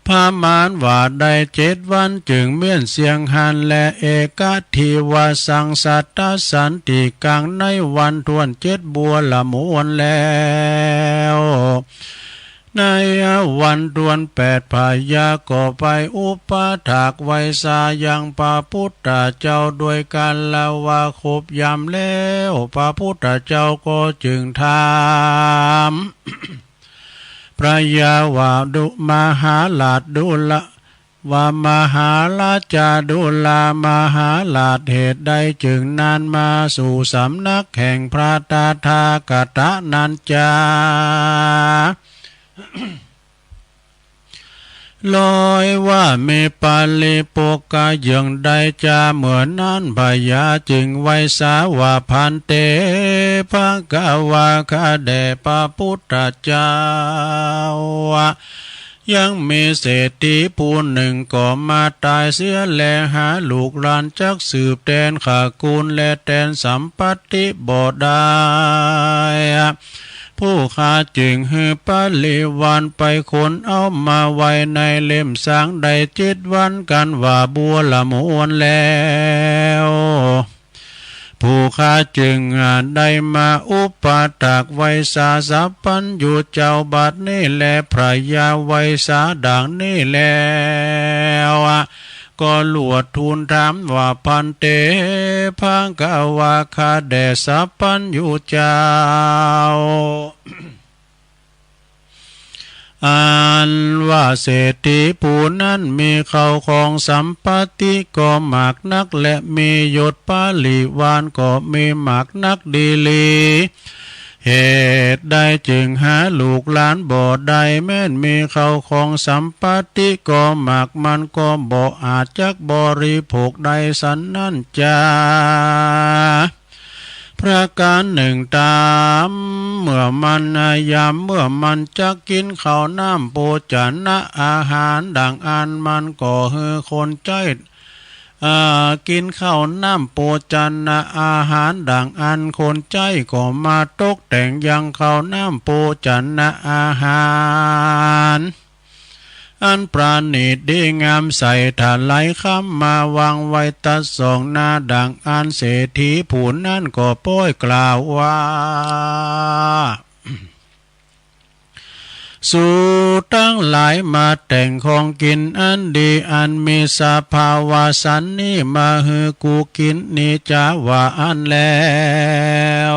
พามานว่าได้7 วันจึงเมียนเสียงหันและเอกทีวาสังสัตตสันติกังในวันทวน7 บัวละมวนแล้วในวันดวน8 พายาก็ไปอุปถากไวสายังพระพุทธเจ้าด้วยกันละว่าครบยามแล้วพระพุทธเจ้าก็จึงถามพระยาวาดุมหาลาดดุละว่ามหาลาจาดุลามหาลาดเหตุใดจึงนานมาสู่สำนักแห่งพระตถากตนันจาลอยว่าเมปาลีโปกาอย่างใดจาเหมือนนั้นพยาจึงไวสาวาพันเตภะกวาคาเดพระพุทธเจ้ายังมีเศรษฐีผู้หนึ่งก็มาตายเสียแลหาลูกหลานจักสืบแทนขากูลและแทนสัมปติบ่ได้ผู้ข้าจึงฮือปาลิวันไปคนเอามาไว้ในเล่มสางได้7 วันกันว่าบัวละมวนแล้วผู้ข้าจึงได้มาอุปถากไวสาสัพพัญญูเจ้าบัดนี้แลพระยาไวสาดังนี้แล้วก็หลวดทูลถามว่าพันเตพังกวาคาเดสัพพัญญูเจ้าอันว่าเศรษฐีผู้นั้นมีเข้าของสัมปติก็มากนักและมียศปาลิวานก็มีมากนักดีลีเหตุใดจึงหาลูกหลานบ่ได้แม้นมีเข้าของสัมปติก็มากมันก็บ่อาจจักบริโภคได้สันนั่นจาประการหนึ่งตามเมื่อมันยามเมื่อมันจะกินข้าวน้ำโภชนะอาหารดังอันมันก็ฮือคนใจกินข้าวน้ำโภชนะอาหารดังอันคนใจก็มาตกแต่งยังข้าวน้ำโภชนะอาหารอันประณีตดีงามใส่ถาไหลคำมาวางไว้ตัดสองหน้าดังอันเศรษฐีผู้นั้นก็ป้อยกล่าวว่าสู่ตั้งหลายมาแต่งของกินอันดีอันมีสภาวะสันนี่มาฮือกูกินนี่จะว่าอันแล้ว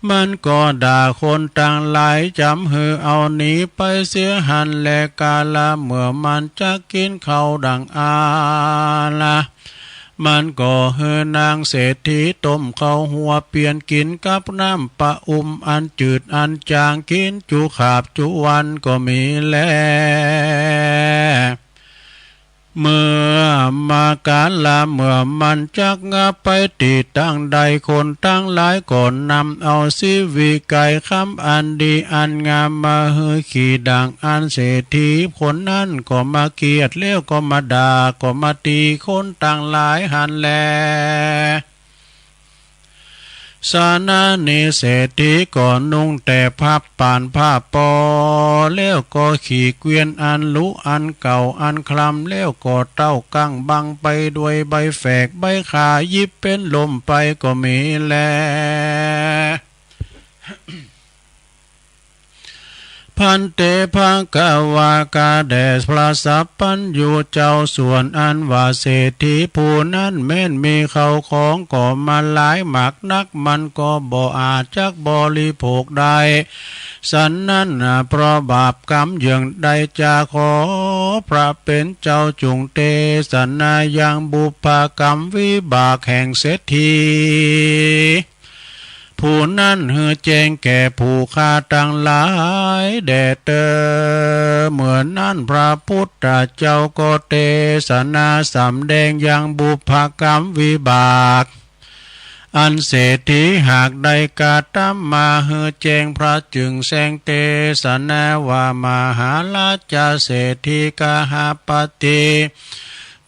มันก็ด่าคนต่างหลายจำฮือเอาหนีไปเสียหันและกาละเมื่อมันจะกินข้าวดังอาละมันก็ฮือนางเศรษฐีต้มข้าวหัวเปลี่ยนกินกับน้ำปะอันจืดอันจางกินจุขาบจุวันก็มีแลเมื่อมาการละเมื่อมันจักงาไปตีตั้งใดคนตั้งหลายก่อนนำเอาสิวิไก่คำอันดีอันงามมาเฮือขี่ดังอันเศรษฐีคนนั้นก็มาเกียดเลี้ยวก็มาด่าก็มาตีคนตั้งหลายหันแลสานานิเศรษฐีก่อนนุ่งแต่ผ้าป่านผ้าปอแล้วก็ขี่เกวียนอันลุอันเก่าอันคลำแล้วก็เต้ากังบังไปด้วยใบแฝกใบขายิบเป็นลมไปก็มีแลพันเตพังกวากาเดชพระสัพพัญญูเจ้าส่วนอันว่าเศรษฐีผู้นั้นแม้นมีเข้าของก็มาหลายหมักนักมันก็บ่อาจจักบริโภคได้สันนั้นเพราะบาปกรรมอย่างใดจะขอพระเป็นเจ้าจุงเตสนายังบุพกรรมวิบากแห่งเศรษฐีผู้นั้นเฮือแจ้งแก่ผู้ฆ่าตั้งหลายแด่เตอเหมือนนั้นพระพุทธเจ้าก็เทศนาสำแดงยังบุพกรรมวิบากอันเศรษฐีหากได้กาตามมาเฮือแจ้งพระจึงแสงเทศนาว่ามหาราชเศรษฐีกหาปติ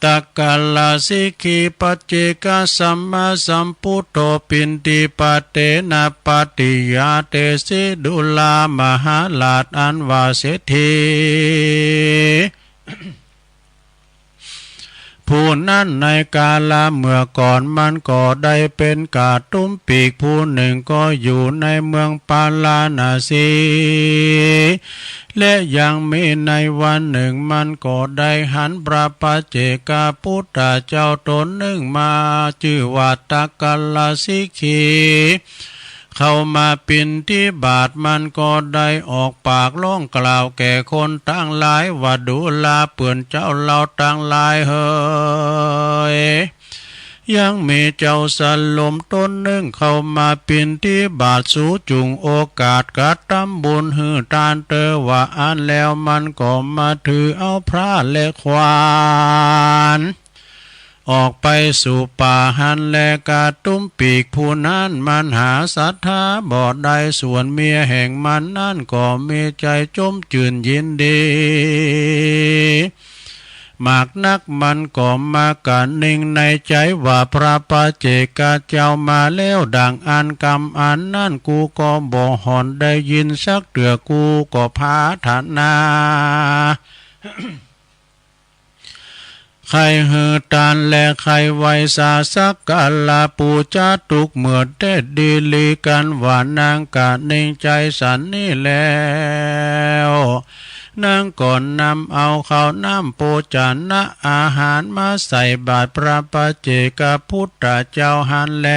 ตักกะลาสิกิปัจเจกสัมมาสัมพุทโธปินติปเตนะปฏิยาเตสิดุลามหาลาภอันวาเศรษฐี ผู้นั้นในกาลเมื่อก่อนมันก็ได้เป็นกาตุ้มปีกผู้หนึ่งก็อยู่ในเมืองปาลานาสีและยังมีในวันหนึ่งมันก็ได้หันพระปัจเจกพุทธเจ้าตนหนึ่งมาชื่อว่าตักกลสิกขีเข้ามาปินที่บาทมันก็ได้ออกปากร้องกล่าวแก่คนตั้งหลายว่าดูลาเปื่อนเจ้าเราตั้งหลายเฮยยังมีเจ้าสลมตนหนึ่งเข้ามาปินที่บาทสู่จุงโอกาสกัดตำบุญหือตานเตอว่าอันแล้วมันก็มาถือเอาพระและควานออกไปสู่ป่าหันแลกาตุ้มปีกผู้นั้นมันหาศรัทธาบ่ได้ส่วนเมียแห่งมันนั่นก็มีใจจมจื่นยินดีมากนักมันก็มากันนิ่งในใจว่าพระปัจเจกเจ้ามาแล้วดังอันกรรมอันนั่นกูก็บ่หอนได้ยินสักเตือกูก็พาถนาใครหือตานและใครไวสาสักกาลาปูจาตุกเมื่อเด็ดดีลีกันว่านางกะนิ่งใจสันนี่แล้วนางก่อนนำเอาข้าวน้ำโปจานะอาหารมาใส่บาตรพระปัจเจกพุทธเจ้าหันแล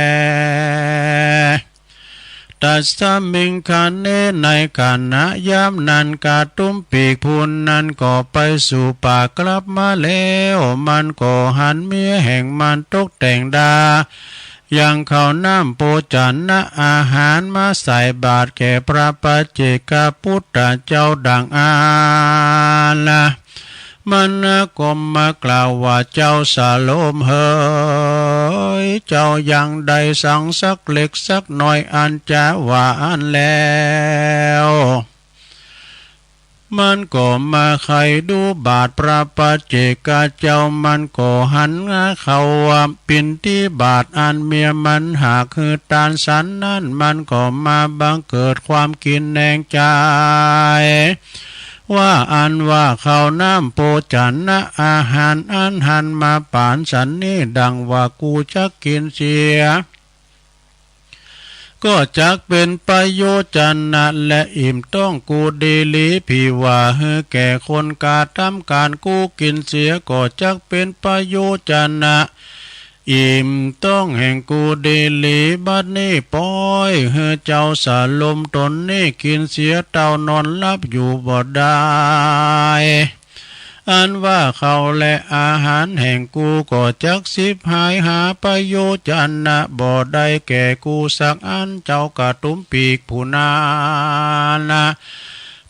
ตัสมิงคันเนในขณะยามนั้นกาตุ้มปีกพูนนั้นก็ไปสู่ป่ากลับมาแล้วมันก็หันเมียแห่งมันตกแต่งดายังข้าวน้ำโปจันนะอาหารมาใส่บาตรแก่พระปัจเจกพุทธเจ้าดังอาละมันก็มากล่าวว่าเจ้าสาโลมเฮยเจ้ายังได้สั่งสักเล็กสักน้อยอันจะว่าอันแล้วมันก็มาไขดูบาทพระปัจเจกเจ้ามันก็หันเข้าว่าปินที่บาทอันเมียมันหากคือตานสันนั่นมันก็มาบังเกิดความกินแนงใจว่าอันว่าข้าวน้ำโปจันนะอาหารอันหันมาป่านสันนี่ดังว่ากูจะกินเสียก็จักเป็นประโยชน์จันนะและอิ่มต้องกูดีลีพี่ว่าเฮือแก่คนกาทำการกูกินเสียก็จักเป็นประโยชน์จันนะอิ่มต้องแห่งกูดีลีบัดนี้ปอยเฮือเจ้าสาลมตนนี่กินเสียเต่านอนลับอยู่บ่ได้อันว่าเขาและอาหารแห่งกูก็จักสิบหายหาประโยชน์จันนะบ่ได้แก่กูสักอันเจ้ากระตุ้มปีกผู้นานะ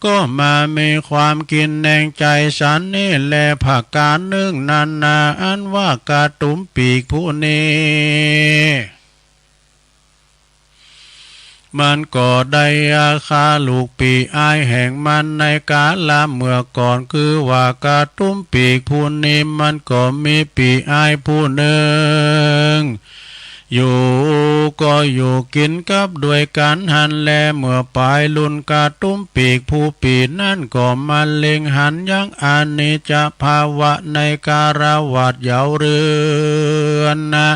ก็มามีความกินแนงใจฉันนี่แลผักการนึ่งนันนาอันว่ากระตุ้มปีกผู้นี้มันก็ได้อาคาลูกปีอายแห่งมันในกาลเมื่อก่อนคือว่ากระตุ้มปีกผู้นี้มันก็มีปีอายผู้หนึ่งอยู่ก็อยู่กินกับด้วยกันหันแลเมื่อปลายลุนกระตุ้มปีกผู้ปีนั่นก็มาเล็งหันยังอานิจจภาวะในการวัดเยาเรือนนะ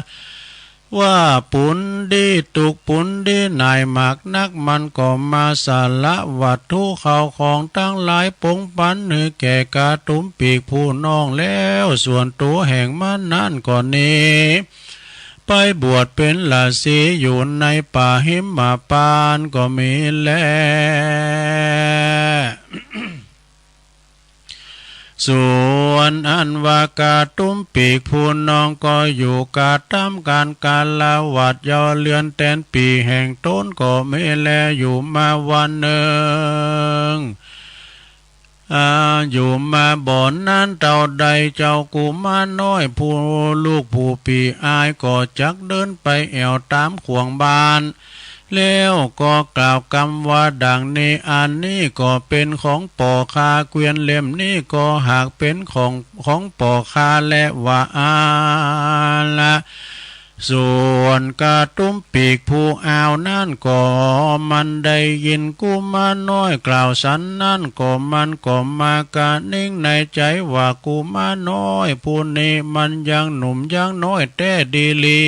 ว่าปุนดีตุกปุนดีนายหมากนักมันก็มาสาละวัตถุเขาของตั้งหลายปงปันหรือแก่กระตุ้มปีกผู้น้องแล้วส่วนตัวแห่งมันนั่นก็นี้ไปบวชเป็นฤาษีอยู่ในป่าหิมพานต์ก็มีแล้วส่วนอันว่ากาตุ้มปีกผู้น้องก็อยู่กาทำการกาลวัดยอเลือนแตนปีแห่งต้นก็ไม่แลอยู่มาวันหนึ่งอยู่มาบ่อนนั้นเต่าใดเจ้ากุมารน้อยผู้ลูกผู้ปีอายก็จักเดินไปแอวตามขวงบานแล้วก็กล่าวคำว่าดังนี้อันนี้ก็เป็นของปอคาเกวียนเล่มนี้ก็หากเป็นของปอคาและว่าละ ส่วนกระตุ้มปีกผู้อ่าวนั่นก็มันได้ยินกุมารน้อยกล่าวสันนั่นก็มันก็มากะนิ่งในใจว่ากุมารน้อยผู้นี้มันยังหนุ่มยังน้อยแต่ดีลี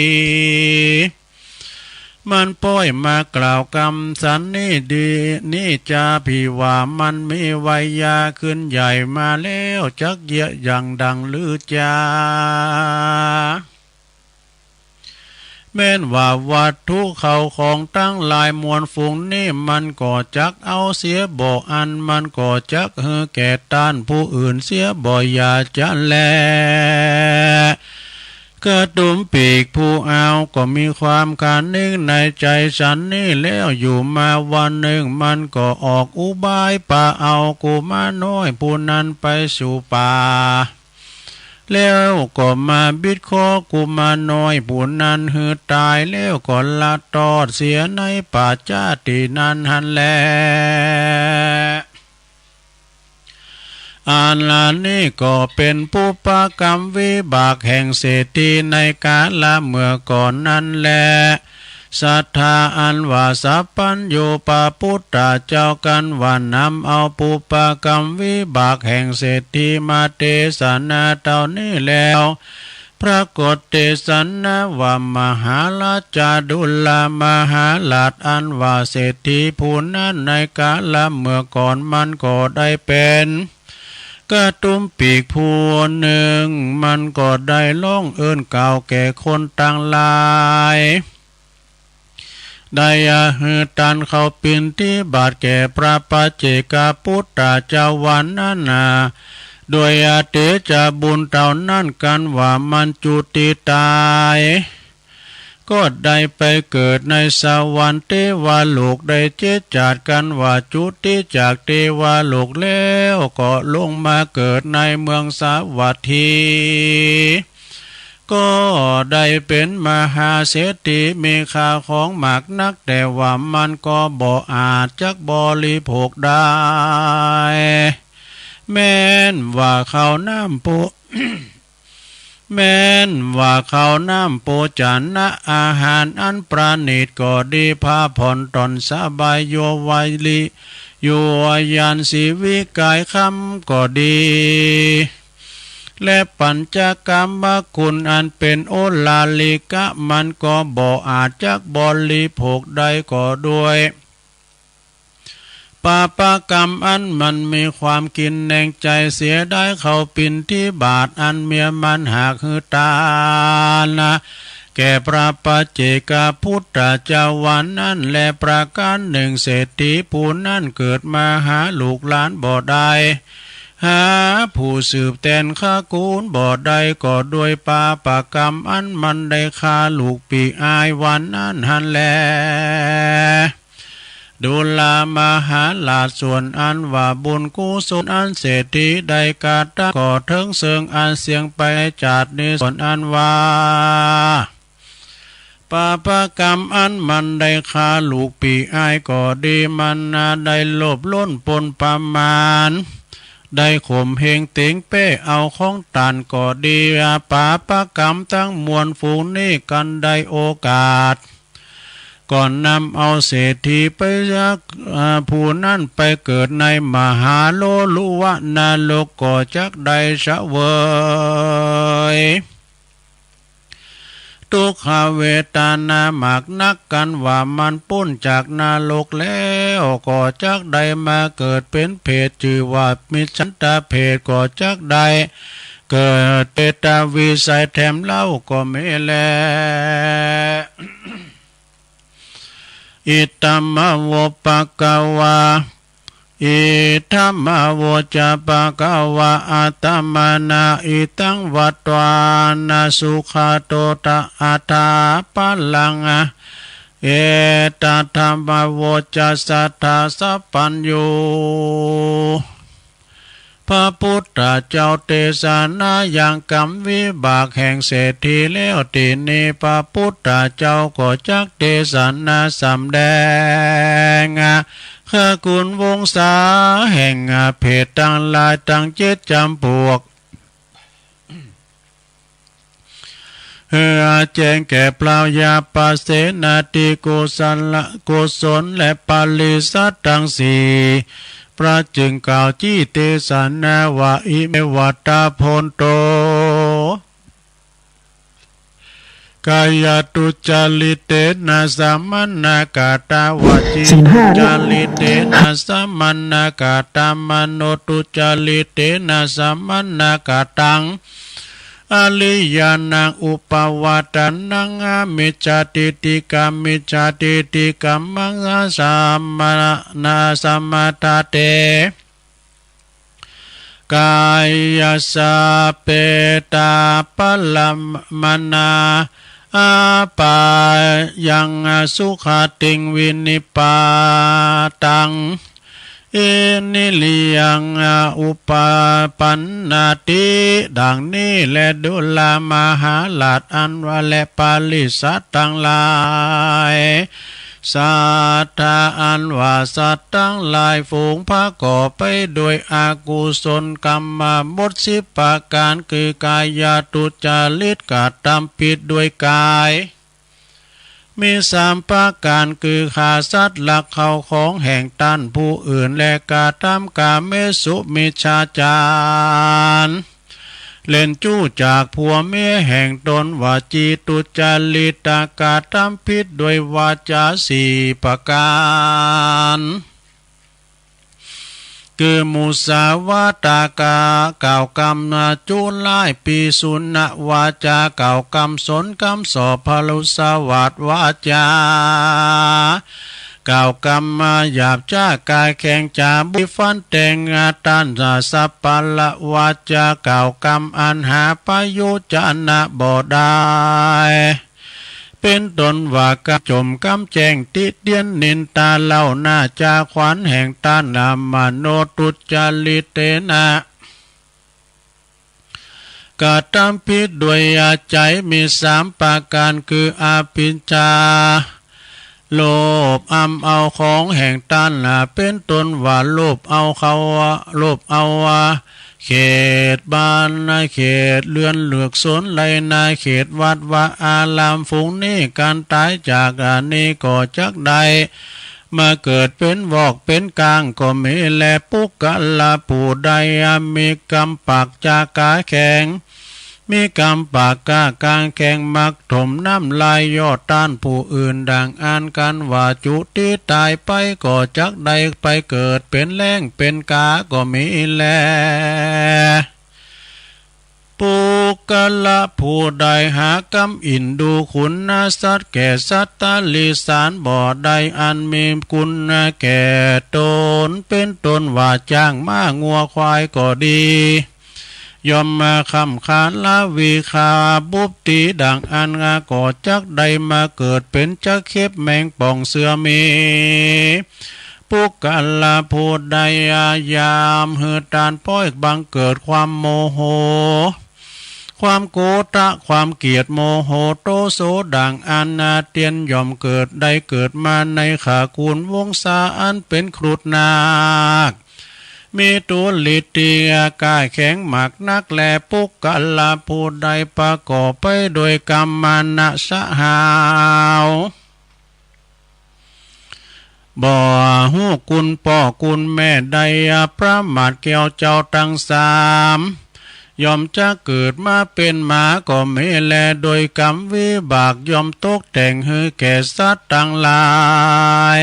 มันป้อยมากล่าวกำสันนี่ดีนี่จาพี่ว่ามันมีวัยยาขึ้นใหญ่มาแล้วจักเยอะอย่างดังลือจาแม้นว่าวัตถุเขาของตั้งหลายมวลฝูงนี่มันก็จักเอาเสียบ่อันมันก็จักแก่ต้านผู้อื่นเสียบ่อย่าจะแลกระตุ่มปีกผู้เอาก็มีความการนิ่งในใจฉันนี่แล้วอยู่มาวันหนึ่งมันก็ออกอุบายป่าเอากุมารน้อยผู้นั้นไปสู่ป่าแล้วก็มาบิดคอกุมารน้อยผู้นั้นหือตายแล้วก็ละตอดเสียในป่าชาตินั้นหันแลอันละนี้ก็เป็นปุปกรรมวิบากแห่งเศรษฐีในกาลเมื่อก่อนนั้นแลศรัทธาอันว่าสัพพัญโยปาพุทธเจ้ากันว่านำเอาปุปกรรมวิบากแห่งเศรษฐีมาเทศนาเท่านี้แล้วปรากฏเทศนาว่ามหาราชาดุลมหาราชอันว่าเศรษฐีผู้นั้นในกาลเมื่อก่อนมันก็ได้เป็นกระตุ้มปีกผู้หนึ่งมันก็ได้ร้องเอิ้นกล่าวแก่คนต่างหลายได้หือตันเขาปินที่บาทแก่พระปัจเจกพุทธเจ้าวันนั้นโดยเตจะบุญเต่านั่นกันว่ามันจุติตายก็ได้ไปเกิดในสวรรค์เทวโลกได้เจจัดกันว่าจุติจากเทวโลกแล้วก็ลงมาเกิดในเมืองสวัสดีก็ได้เป็นมหาเศรษฐีมีค่าของมากนักแต่ว่ามันก็บ่อาจจักบริโภคได้แม้นว่าเขาน้ำโป แม้นว่าเขาน้ำโปจันนะอาหารอันประณีตก็ดีพาผ่อนตนสบายโยวัยลิโยยันสีวิกายคำก็ดีและปัญจกรรมคุณอันเป็นโอลาลิกะมันก็บ่อาจจักบริโภคได้ก็ด้วยปาปกรรมอันมันมีความกินแหน่งใจเสียได้เขาปินที่บาทอันเมียมันหากหือตานะแก่พระปัจเจกพุทธเจ้าวันนั้นและประการหนึ่งเศรษฐีผู้นั้นเกิดมาหาลูกหลานบ่ได้หาผู้สืบแทนข้ากูลบ่ได้ก็ด้วยปาปกรรมอันมันได้ฆ่าลูกปีอายวันนั้นหันแลดุลามหาลาส่วนอันว่าบุญกุศลอันเศรษฐีได้กาตก่อถึงเสิงอันเสียงไปจัดนี้ส่วนอันว่าปาปกรรมอันมันได้ฆ่าลูกปีอายก็ดีมันได้โลภล้นปนประมาณได้ข่มเหงเต็งเป้เอาของตันก็ดีปาปกรรมทั้งมวลฝูงนี้กันได้โอกาสก่อนนำเอาเศรษฐีไปจากผู้นั้นไปเกิดในมหาโลลุวะนาโลกก็จักได้เสวยทุกขเวทนาหมากนักกันว่ามันปุ้นจากนาโลกแล้วก็จักได้มาเกิดเป็นเพศชื่อว่ามิจฉันตาเพศก็จักได้เกิดเตตาวิสัยแถมเล่าก็ไม่แลอิตัมมะโวปะกวาอิธัมมะโวจะปะกวาอัตตมานาอิตังวัตวานาสุขาโตตะอัตถาปัลลังเอตัทธัมมะโวจะสัทธาสัพพัญโยพระพุทธเจ้าเทศนาอย่างกรรมวิบากแห่งเศรษฐีแล้วทีนี้พระพุทธเจ้าก็จักเทศนาสำแดงข้าคุณวงศาแห่งเพศตั้งหลายตั้งเจ็ดจำพวก เฮือแจ้งแก่เปล่ายาปาเสนาติกุศลและปาลิสัตตังสีพระจึงกล่าวจี้เตสนาวะอิเมวัตตาโพนโตกายตุจาริเตนะสัมมนากาตาวาจิตุจาริเตนะสัมมนากาตามโนตุจาริเตนะสัมมนากาตังอลิยานังอุปวาตันนังมิจจติติกามิจจติติกัมมังสัมมานาสัมมาตาเตกายสาเปตาปลัมมนาอาปายังสุขติงวินิปาตังเอนิลิยังอุปปันนาติดังนี้และดุลามหาลาดอันวะและปาลิสัตตังหลายสัตตาอันว่าสัตว์ทั้งหลายฝูงพระก่อไปโดยอากุศลกรรมบท10ประการคือกายตุจาริตกทำผิดด้วยกายมี3ประการคือฆ่าสัตว์ลักเข้าของแห่งตันผู้อื่นและกทำกาเมสุมิจฉาจารเล่นจู้จากผัวเมียแห่งตนวาจีตุจาริตกาทำผิดด้วยวาจา4ประการคือมุสาวาตากากล่าวกรรมจุลไลปีสุนวาจากล่าวกรรมสนกรรมสอบพลุสวัสดวาจากล่าวกรรมมาหยาบจ้ากายแข็งจาบุฟันแต่งตันสัพพละวาจากล่าวกรรมอันหาประโยชน์จนะบ่ได้เป็นตนว่ากะจมกำแจงติเดียนนินตาเล่าหน้าจาขวัญแห่งตานามโนตุจาริเตนะกะทำผิดด้วยใจมี3ประการคืออาปิญจาโลภเอาของแห่งตันเป็นตนว่าโลภเอาเขาโลภเอาเขตบ้านเขตเรือนเหลือกสนไรนาเขตวัดวาอารามฝูงนี้การตายจากนี้ก็จักใดมาเกิดเป็นวอกเป็นกลางก็มีแลปุกกะละผู้ใดมีกรรมปากจากกาแข็งมีกรรมปากกากางแข็งมักถมน้ำลายยอดต้านผู้อื่นดังอ่านกันว่าจุติตายไปก็จักใดไปเกิดเป็นแรงเป็นกาก็มีแลปุกกะละผู้ใดหากรรมอินดูคุณสัตว์แก่สัตตลิสานบ่อใดอันมีคุณแก่ตนเป็นตนว่าจ้างม้างัวควายก็ดียอมมาคำขานละวีคาบุบตีดังอันก่อจักใดมาเกิดเป็นจักเข็บแมงป่องเสือมีปุกกะละผู้ใดยามเหือตานป้อยบังเกิดความโมโหความโกตะความเกียดโมโหโตโสดังอันเตียนยอมเกิดได้เกิดมาในขากูลวงศาอันเป็นครุฑนาคมีตัวลิติกายแข็งหมักนักแลปุกกะละผู้ใดประกอบไปโดยกรรมนะสหาวบ่หูกุลพ่อกุลแม่ใดประมาทแก้วเจ้าทั้ง3ยอมจะเกิดมาเป็นหมาก็ไม่แลโดยกรรมวิบากยอมตกแต่งให้แก่สัตว์ทั้งหลาย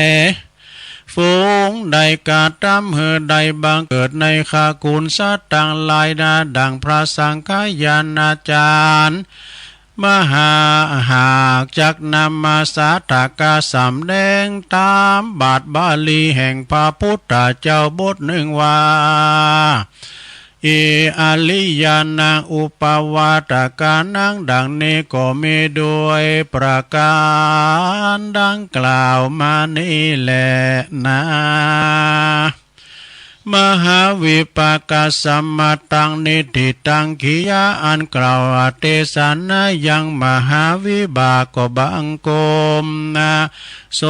ฝูงใดกาตำเหือใดบังเกิดในขากุลสัตว์ต่างหลายนาดังพระสังฆยานาจารย์มหาหากจักนำมาสาธกาสำแดงตามบาทบาลีแห่งพระพุทธเจ้าบทหนึ่งว่าอาลิยานังอุปวาตกานังดังนี้ก็มีด้วยประการดังกล่าวมานี้แหละนะมหาวิปากสัมมาตังนิติตังขิยาอันกล่าวเตสนายังมหาวิบากก็บังกมนะส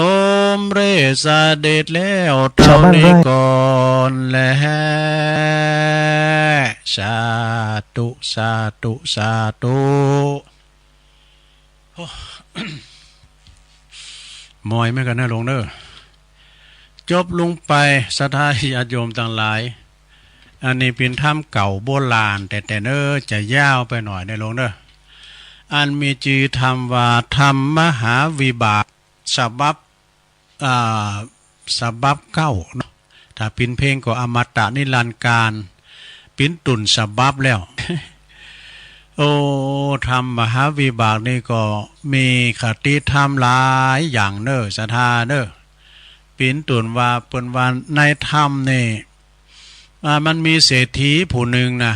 มเรสเด็จแล้วเท่านี้ก่อนแลสาธุสาธุสาธุ มอยไม่กันนะหลวงเด้อจบลงไปศรัทธาญาติโยมต่างหลายอันนี้เป็นถ้ำเก่าโบราณแต่เน้อจะยาวไปหน่อยในหลวงเด้ออันมีจือธรรมว่าธรรมมหาวิบากฉบับฉบับเก้าเนาะถ้าปินเพลงก็อมตะนิรันดร์การปินตุนฉบับแล้ว โอ้ธรรมมหาวิบากนี่ก็มีคติธรรมหลายอย่างเน้อศรัทธาเน้อปินตุนว่าเปิ้นว่าในธรรมนี่มันมีเศรษฐีผู้หนึ่งนะ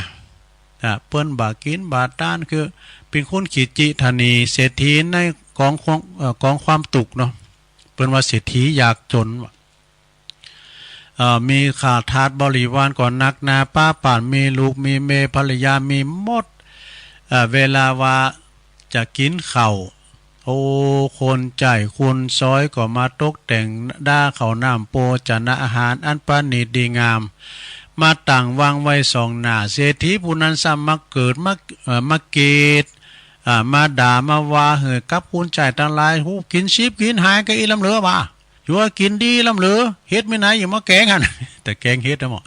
เปิ้นบากินบาต้านคือเป็นคนขีจิธนีเศรษฐีในกองความตุกเนาะเปิ้นว่าเศรษฐีอยากจนมีขาทาสบริวารก่อนนักนาป้าป่านมีลูกมีเมภรรยามีหมดเวลาว่าจะกินข้าวโอ้คนใจคุณซอยก็มาตกแต่งด้าข้าวน้ำโปจันอาหารอันประณีตดีงามมาต่างวางไว้สองหน้าเศรษฐีผู้นั้นซ้ำมาเกิดมาเกตมาด่ามาว่าเหือกับคุณใจต่างหลายหูกินชีพกินหายก็อีลำเหลือบ่าอยู่ว่ากินดีลำเหลือเฮ็ดไม่ไหนอยู่มาแกงกัน แต่แกงเฮ็ดนะหมอ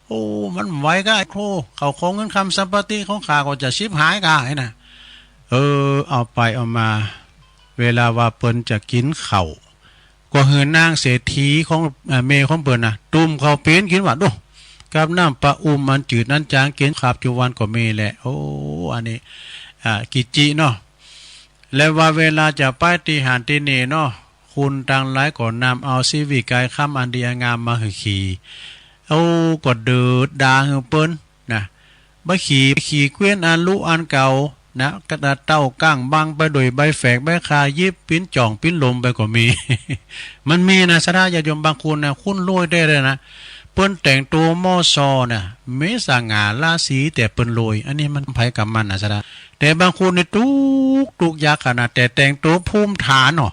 โอ้มันไหวก็โคเขาคงเงินคำสัมปติของข้าก็จะชีพหายก็ให้นะเอาไปเอามาเวลาว่าเปิ้นจะกินข้าวก็เหือนางเศรษฐีของเมของเปิ้นนะตุ่มข้าวเป็นกินว่าดูกับน้ำปลามันจืดนั้นจางกินขับจุวันก็มีแหละโอ้อันนี้กิจิเนาะแล้วว่าเวลาจะไปตีหานตีเนเนาะคุณต่างหลายก็นำเอาชีวิตกายค่ำอันดีงามมาหือขี่เอาก็เดือดดาหือเปิ้นนะบ่ขี่เกวียนอันลุอันเก่านะกระดาษเต้าก้างบังไปโดยใบแฝกใบคายิบปิ้นจ่องปิ้นลมไปก็มี มันมีนะสระญาติโยมบางคนนะคุ้นรวยได้เลยนะเปิ้นแต่งตัวมอซอน่ะเมสง่าราศีแต่เปิ้นรวยอันนี้มันไผกับมันนะสระแต่บางคนนี่ตุกยากขนาดแต่แต่งตัวภูมิฐานเนาะ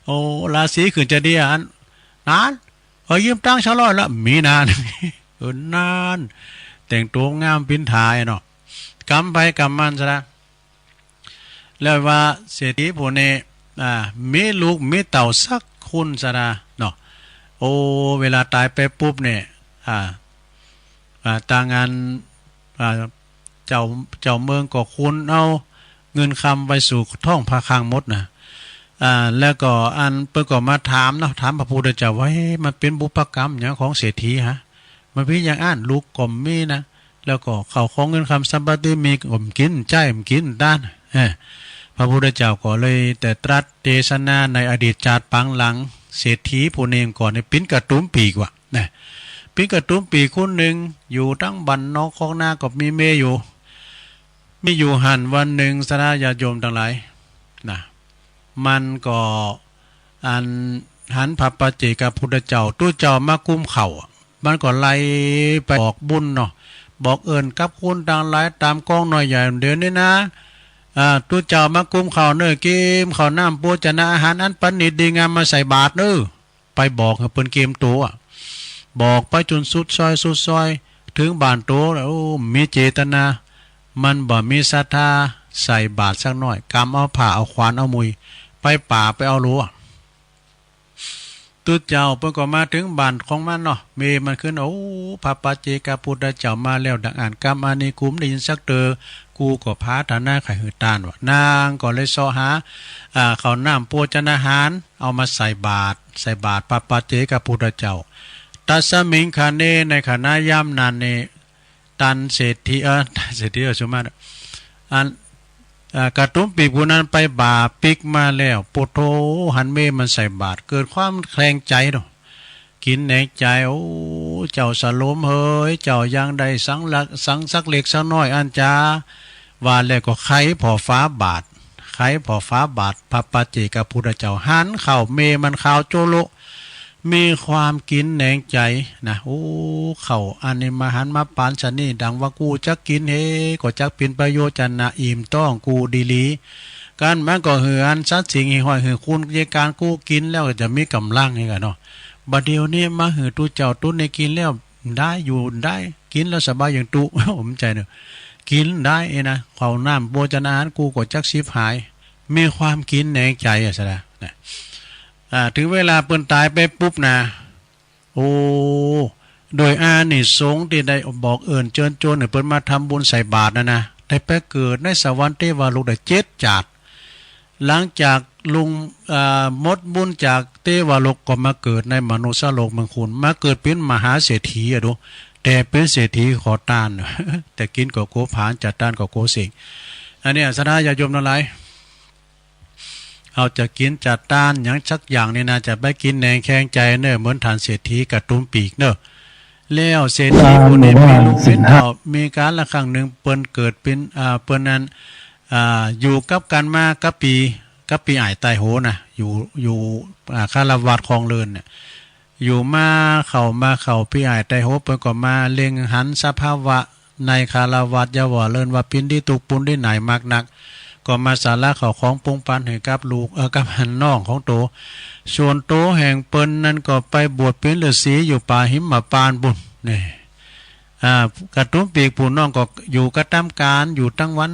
โอ้ราศีขึ้นจะดีอันนานยืมตั้งชะลอยละมีนานนานแต่งตัวงามปิ้นทายเนาะกำไปกำมันซะละแล้วว่าเศรษฐีผู้นี้มีลูกมีเต่าสักคนซะละเนาะโอ้เวลาตายไปปุ๊บเนี่ยตางานเจ้าเมืองก็คุณเอาเงินคำไปสู่ท้องพระคลังมดนะแล้วก็อันเปิ้นก็มาถามเนาะถามพระพุทธเจ้าว่ามันเป็นบุพกรรมอย่างของเศรษฐีฮะมันเป็นอย่างลูกก็มีนะแล้วก็เขาของเงินคำสัมปติมีอมกินใจอมกินด้านพระพุทธเจ้าก็เลยแต่ตรัสเทศนาในอดีตชาติปังหลังเศรษฐีผู้นึงก่อนในปิ้นกระตุ้มปีกว่านะปิ้นกระตุ้มปีคนหนึ่งอยู่ตั้งบันนอกของหน้ากับมีเมย์อยู่หันวันหนึ่งสระญาติโยมทั้งหลายนะมันก็อันหันพระปัจเจกพุทธเจ้าตู้เจ้ามากุมเข่ามันก็ไล่ไปบอกบุญเนาะบอกเอิญกับคุณต่างหลายตามกองหน่อยใหญ่เดี๋ยวนี้นะตู้เจ้ามากุมเข่าเนื้อเกมเข่าน้ำปูจนะอาหารอันประณีตดีงามมาใส่บาตรเนื้อไปบอกให้เปิ้นเกมตัวบอกไปจนสุดซอยถึงบานโตแล้วมีเจตนามันบ่มีศรัทธาใส่บาตรสักหน่อยกำเอาผ่าเอาขวานเอามุยไปป่าไปเอารั้วตุเจ้าเพิ่นก็มาถึงบ้านของมันเนาะเมมันขึ้นโอ้พระปัจเจกพุทธเจ้ามาแล้วดังอ่านกรรมอานิกุมได้ยินสักเตอกูก็พาฐานะไข่หือตานว่านางก็เลยซอหาข้าวน้ำโภชนาหารเอามาใส่บาตรพระปัจเจกพุทธเจ้าตัสมิงคาเนในขณะย่ำนานเนตันเศรษฐีสมมาอันกระตุ้มปีกผู้นั้นไปบ่าปิกมาแล้วปุโธหันเมมันใส่บาตรเกิดความแคลงใจเนาะกินในใจโอ้เจ้าสโลมเฮ้ยเจ้ายังได้สังสักเล็กสักน้อยอันจาว่าแล้วก็ไขพอฟ้าบาตรพระปัจเจกพุทธเจ้าหันเข่าเมมันข่าวโจโลมีความกินแหนงใจนะโอ้เข่าอันนี้มาหันมาปานชนี่ดังว่ากูจักกินเฮก็จักเป็นประโยชน์จันนะอิ่มต้องกูดีลีการมันก็เหือนสัตว์สิ่งห้อยหือคุณเยการกูกินแล้วก็จะมีกำลังนี่กันเนาะบัดเดียวนี้มาหือตู้เจ้าตู้ในกินแล้วได้อยู่ได้กินแล้วสบายอย่างตู้ผมใจเนาะ กินได้นะข้าวน้ำโภชนาอาหารกูก็จักชิบหายมีความกินในใจอ่ะซะนะถึงเวลาเปิ้นตายไปปุ๊บนะโอ้โดยอานิสงส์ที่ได้บอกเอิ้นเชิญชวนให้เปิ้นมาทำบุญใส่บาตรนะได้ไปเกิดในสวรรค์เทวโลกได้7 จาติหลังจากลุงมดบุญจากเทวโลกก็มาเกิดในมนุษย์โลกเมืองคุณมาเกิดเป็นมหาเศรษฐีอ่ะดูแต่เป็นเศรษฐีขอทาน แต่กินก็โกผานจัดทานก็โกสิงอันนี้สนาญาโยมทั้งหลายเอาจะกินจัดทานอย่างสักอย่างนี่นะจะไปกินแหนงแข็งใจเนอะเหมือนฐานเศรษฐีกับตุ้มปีกเนอะแล้วเศรษฐีคนนี้มีลูกเป็นเต่ามีการละครั้งหนึ่งเปิ้นเกิดเป็นเปิ้นนั้นอยู่กับกันมากับปีอ้ายตายโหนะอยู่คารวาสคลองเลินเนี่ยอยู่มาเข้าปีอ้ายตายโหเปิ้นก็มาเล็งหันสภาวะในคารวาสอย่าว่าเลินว่าปินที่ตุกปุนที่ไหนมากนักก็มาสาระเขาของปรุงปันให้กับลูกกับหันน้องของโตส่วนโตแห่งเปิ้นนั้นก็ไปบวชเป็นฤาษีอยู่ป่าหิมพานต์บุญนี่กระตุ้มปีกปู่น้องก็อยู่กระทำการอยู่ทั้งวั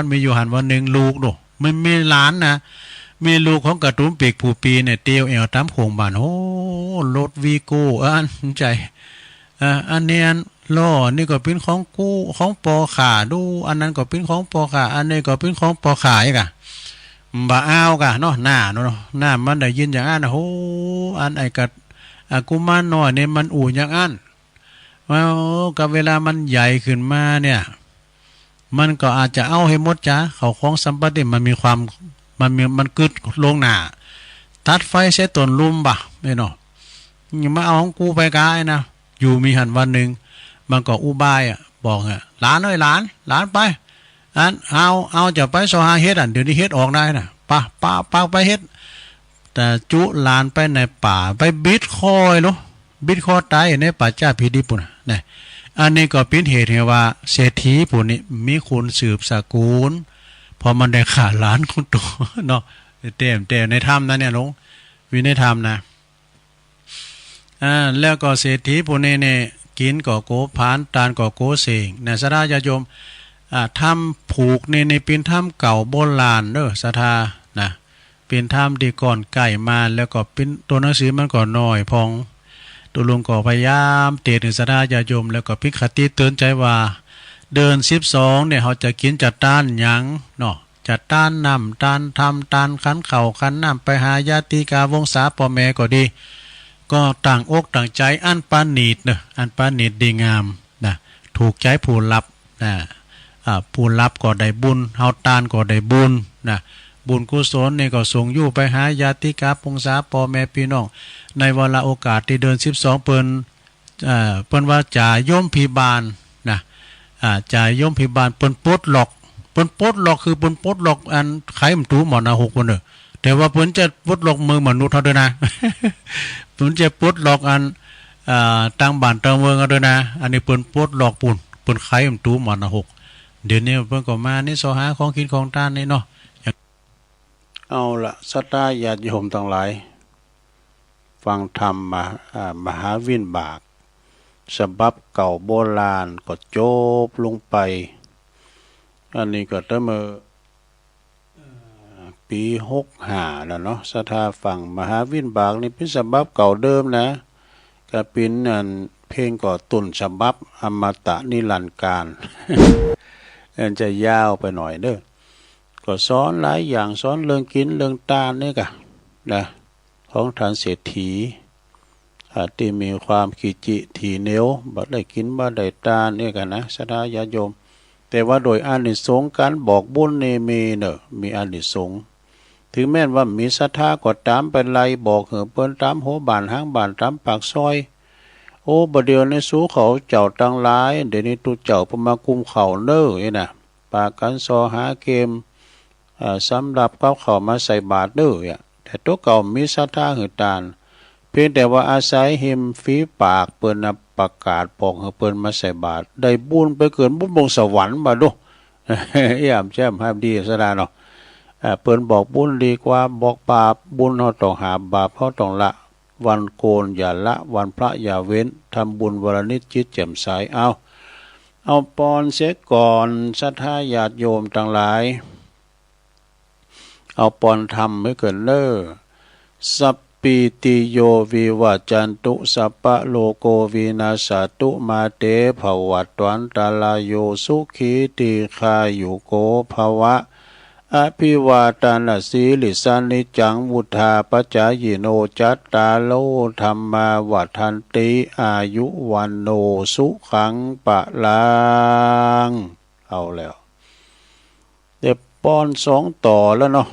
นมีอยู่หันวันหนึ่งลูกดูไม่มีหลานนะมีลูกของกระตุ้มปีกผู้ปีเนี่ยเตียวเอวตามโขงบ้านโอ้รถวีโก้อันใจอันนี้ล้อนี่ก็เป็นของกู้ของปอขาดูอันนั้นก็เป็นของปอขาอันนี้ก็เป็นของปอขาอีกอะบ่อ้าวกะเนาะหน้ามันได้ยินอย่างนั้นโอ้อันไอ้กัดกุมารน้อยเนี่ยมันอู่อย่างนั้นว่ากับเวลามันใหญ่ขึ้นมาเนี่ยมันก็อาจจะเอาให้หมดจ้าเขาของสัมปติมันมีความมันกึดลงหน้าตัดไฟใช้ต้นลุมบ่ไม่เนาะอย่ามาเอาของกูไปกายนะอยู่มีหันวันหนึ่งมันก็อุบายบอกหลานเอ้ยหลานไปอันเอาจะไปสหาเฮ็ดเดี๋ยวนี้เฮ็ดออกได้นะป่ะไปเฮ็ดแต่จุหลานไปในป่าไปบิดคอยเนาะบิดคอตายในป่าจ้าพิดิปุ่นนี่อันนี้ก็เป็นเหตุว่าเศรษฐีปุ่นนี้มีคุณสืบสกุลพอมันได้ขาหลานคุณตัวเนาะเต็มในถ้ำนะเนี่ยลุงวินัยธรรมนะแล้วก็เศรษฐีปุ่นนี้เนี่ยกินก็โกผานตานก็โกเสงเนี่ยสราญาโยมทำผูกในเป็นถ้ำเก่าโบราณเด้อศรัทธานะเป็นถ้ำที่ก่อนไก่มาแล้วก็เป็นตัวหนังสือมันก็น้อยพองตัวลุงก็พยายามเตะศรัทธาญาโยมแล้วก็พิคติเตือนใจว่าเดิน12เนี่ยเขาจะกินจัดต้านหยังเนาะจัดต้านนำต้านทำต้านขันเข่าขันน้ำไปหาญาติกาวงศาพ่อแม่ก็ดีก็ต่างอกต่างใจอันปานีดเนอะอันปานีดดีงามนะถูกใจผู้รับนะผู้รับก็ได้บุญเฮาตานก็ได้บุญนะบุญกุศลนี่ก็ส่งอยู่ไปหาญาติกาพงษาพ่อแม่พี่น้องในเวลาโอกาสที่เดิน12เปิ้นว่าจ่ายย่อมพิบาลนะจ่ายย่อมพิบาลเปิ้นปลดล็อกคือเปิ้นปลดล็อกอันไขมันตูหมอนะ6คนเด้อแต่ว่าเปิ้นจะปลดล็อกมือมนุษย์เท่าเด้อนะ เปิ้นจะปลดล็อกอันตั้งบ้านตั้งเมืองเอาเด้อนะอันนี้เปิ้นปลดล็อกปุ่นเปิ้นไขมันตูหมอนะ6เดี๋ยวนี้เพิ่นก็มานี่สหาของกินของทานนี่เนาะเอาละสัตตาญาติโยมทั้งหลายฟังธรรมมหาวินบากฉบับเก่าโบราณก็จบลงไปอันนี้ก็ตั้งแต่ปี65แล้วเนาะสัทธาฟังมหาวินบากนี่เป็นฉบับเก่าเดิมนะก็เป็นเพลงก่อตุนฉบับอมตะนิรันดร์การ จะยาวไปหน่อยเด้อก็สอนหลายอย่างสอนเรื่องกินเรื่องตาลนี่กะนะของฐานเศรษฐีที่มีความขีจิถีเหนียวบ่ได้กินบ่ได้ตาลนี่กันนะศรัทธาญาติโยมแต่ว่าโดยอานิสงส์การบอกบุญนี่มีเนอะมีอานิสงส์ถึงแม้ว่ามีศรัทธาก็ตามไปไล่บอกเปิ้นตามหัวบ้านห้างบ้านตามปากซอยโอ้บ่เดียวในสู้เขาเจ้าตั้งหลายเดี๋ยวนี้ตุเจ้าเพิ่นมากุมเขาเด้อนี่นะปากกันซอหาเกมสำหรับเขามาใส่บาตรเด้อแต่ตัวเก่ามีศรัทธาหือตานเพียงแต่ว่าอาศัยหิมฝีปากเปิ้นประกาศบอกให้เปิ้นมาใส่บาตรได้บุญไปเกินบุญบงสวรรค์บ่ดูยามแจ่มให้ดีซะดาเนาะเปิ้นบอกบุญดีกว่าบอกบาปบุญเฮาต้องหาบาปเฮาต้องละวันโกนอย่าละวันพระอย่าเว้นทำบุญวันละนิดจิตแจ่มใสเอา เอาปอนเสียก่อนศรัทธาญาติโยมทั้งหลายเอาปอนทำให้เกินเน้อสัพปิติโยวิวัจจันตุสัพพะโลโกวินาศตุมาเตภวัตวันตาลายโยสุขีติคายุโกภวะอภิวาทานาสีลิสานิจังวุธาปจายโนจัตตาโลธรรมาวัฏันติอายุวันโนสุขังปะลังเอาแล้วเดี๋ยวป้อนสองต่อแล้วเนาะ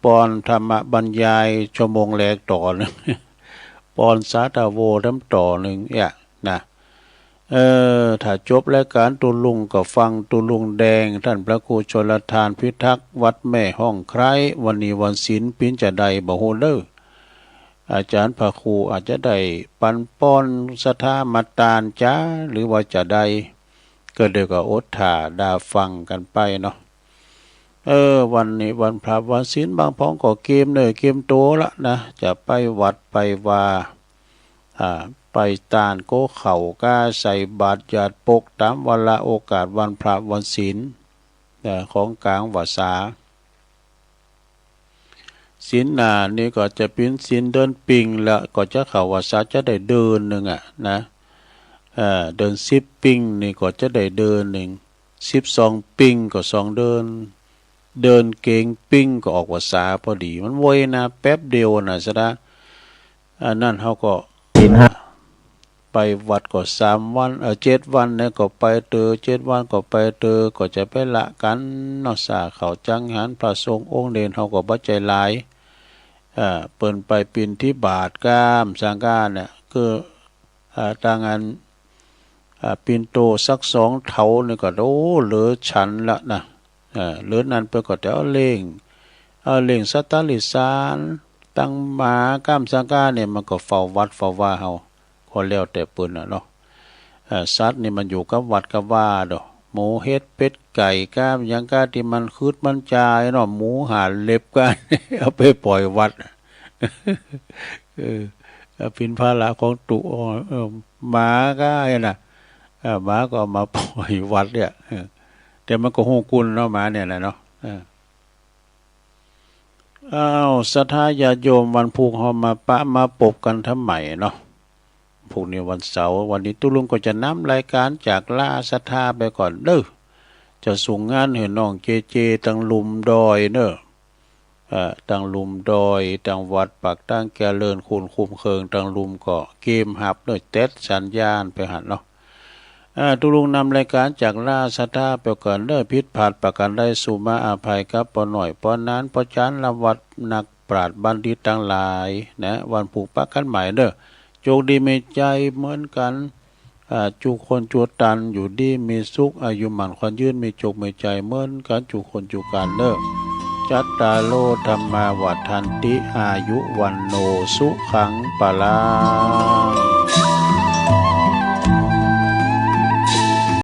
ปอนธรรมบรรยายชั่วโมงแรกต่อหนึ่ง ปอนสาธาโวทั้งต่อหนึ่งนะถ้าจบรายการตุลุงก็ฟังตุลุงแดงท่านพระครูชลทานพิทักษ์วัดแม่ห้องไคร้วันนี้วันศีลปิ้นจะได้บ่โหเด้ออาจารย์พระครูอาจจะได้ปันป้อนสถามาตานจ้าหรือว่าจะได้ก็เดี๋ยวก็อดถ่าดาฟังกันไปเนาะวันนี้วันพระวันศีลบางพ้องก็เกมเนยเกมโตละนะจะไปวัดไปว่าไปตานโกเข่าก้าใส่บาตรหยาดปกตามวันละโอกาสวันพระวันศีลของกลางวาสาศีลหนานี่ก็จะเป็นศีลเดินปิงละก็จะเข่าวาสาจะได้เดินหนึ่งนะเดิน10 ปิงนี่ก็จะได้เดินหนึ่ง12 ปิงก็2 เดินเก่งปิ้งก็ออกวาสาพอดีมันไวนะแป๊บเดียวนะซะนะนั่นเขาก็ไปวัดก็3 วัน7 วันเนี่ยก็ไป7 วันก็ไปก็จะไปละกันนอกสาเขาจังหันพระสงฆ์องค์เด่นเขาก็บ่ใจหลายเปิ้นไปปินที่บาทก้ามสังฆาเนี่ยคือทางอันปินโตสัก2 เถานี่ก็โอ้เหลือฉันละนะเหลือนั้นไปก็เอาเล่งสัตตลิสานตั้งหมาก้ามสังฆาเนี่ยมันก็เฝ้าวัดเฝ้าว่าเฮาก็แล้วแต่เปิ้นเนาะสัตว์นี่มันอยู่กับวัดกับว่าดอกหมูเฮ็ดเป็ดไก่ก้ามยังก้าที่มันคืดมันจายเนาะหมูหาเล็บกัน เอาไปปล่อยวัดเป็นภาระของตุหมาก็น่ะหมาก็มาปล่อยวัดเนี่ยแต่มันก็ฮู้กุลเนาะหมาเนี่ยแหละเนาะศรัทธาญาติโยมวันพุธเฮามาปะมาปบกันทำไมเนาะพรุ่งนี้วันเสาร์วันนี้ตุลุงก็จะนำรายการจากล่าศรัทธาไปก่อนเด้อจะส่งงานให้น้องเจตังลุมดอยเด้อตังลุมดอยตังวัดปากตั้งแกเลินคูนคุมเคิงตังลุมก็เกมหับเด้อเต็ดสัญญาณไปหันเนาะตุลุงนำรายการจากล่าศรัทธาไปก่อนเด้อผิดพลาดประการใดสู่มาอภัยกับปอหน่อยปอนนั้นปอจานลำวัดนักปราชญ์บัณฑิตทั้งหลายนะวันผูกปักกันใหม่เด้อโชคดีมีใจเหมือนกันจุคนจุตันอยู่ดีมีสุขอายุหมันความยืนมีโชคมีใจเหมือนกันจุคนจุการเด้อจัตตาโลธรรมาวัฏันติอายุวันโนสุขังปะลัง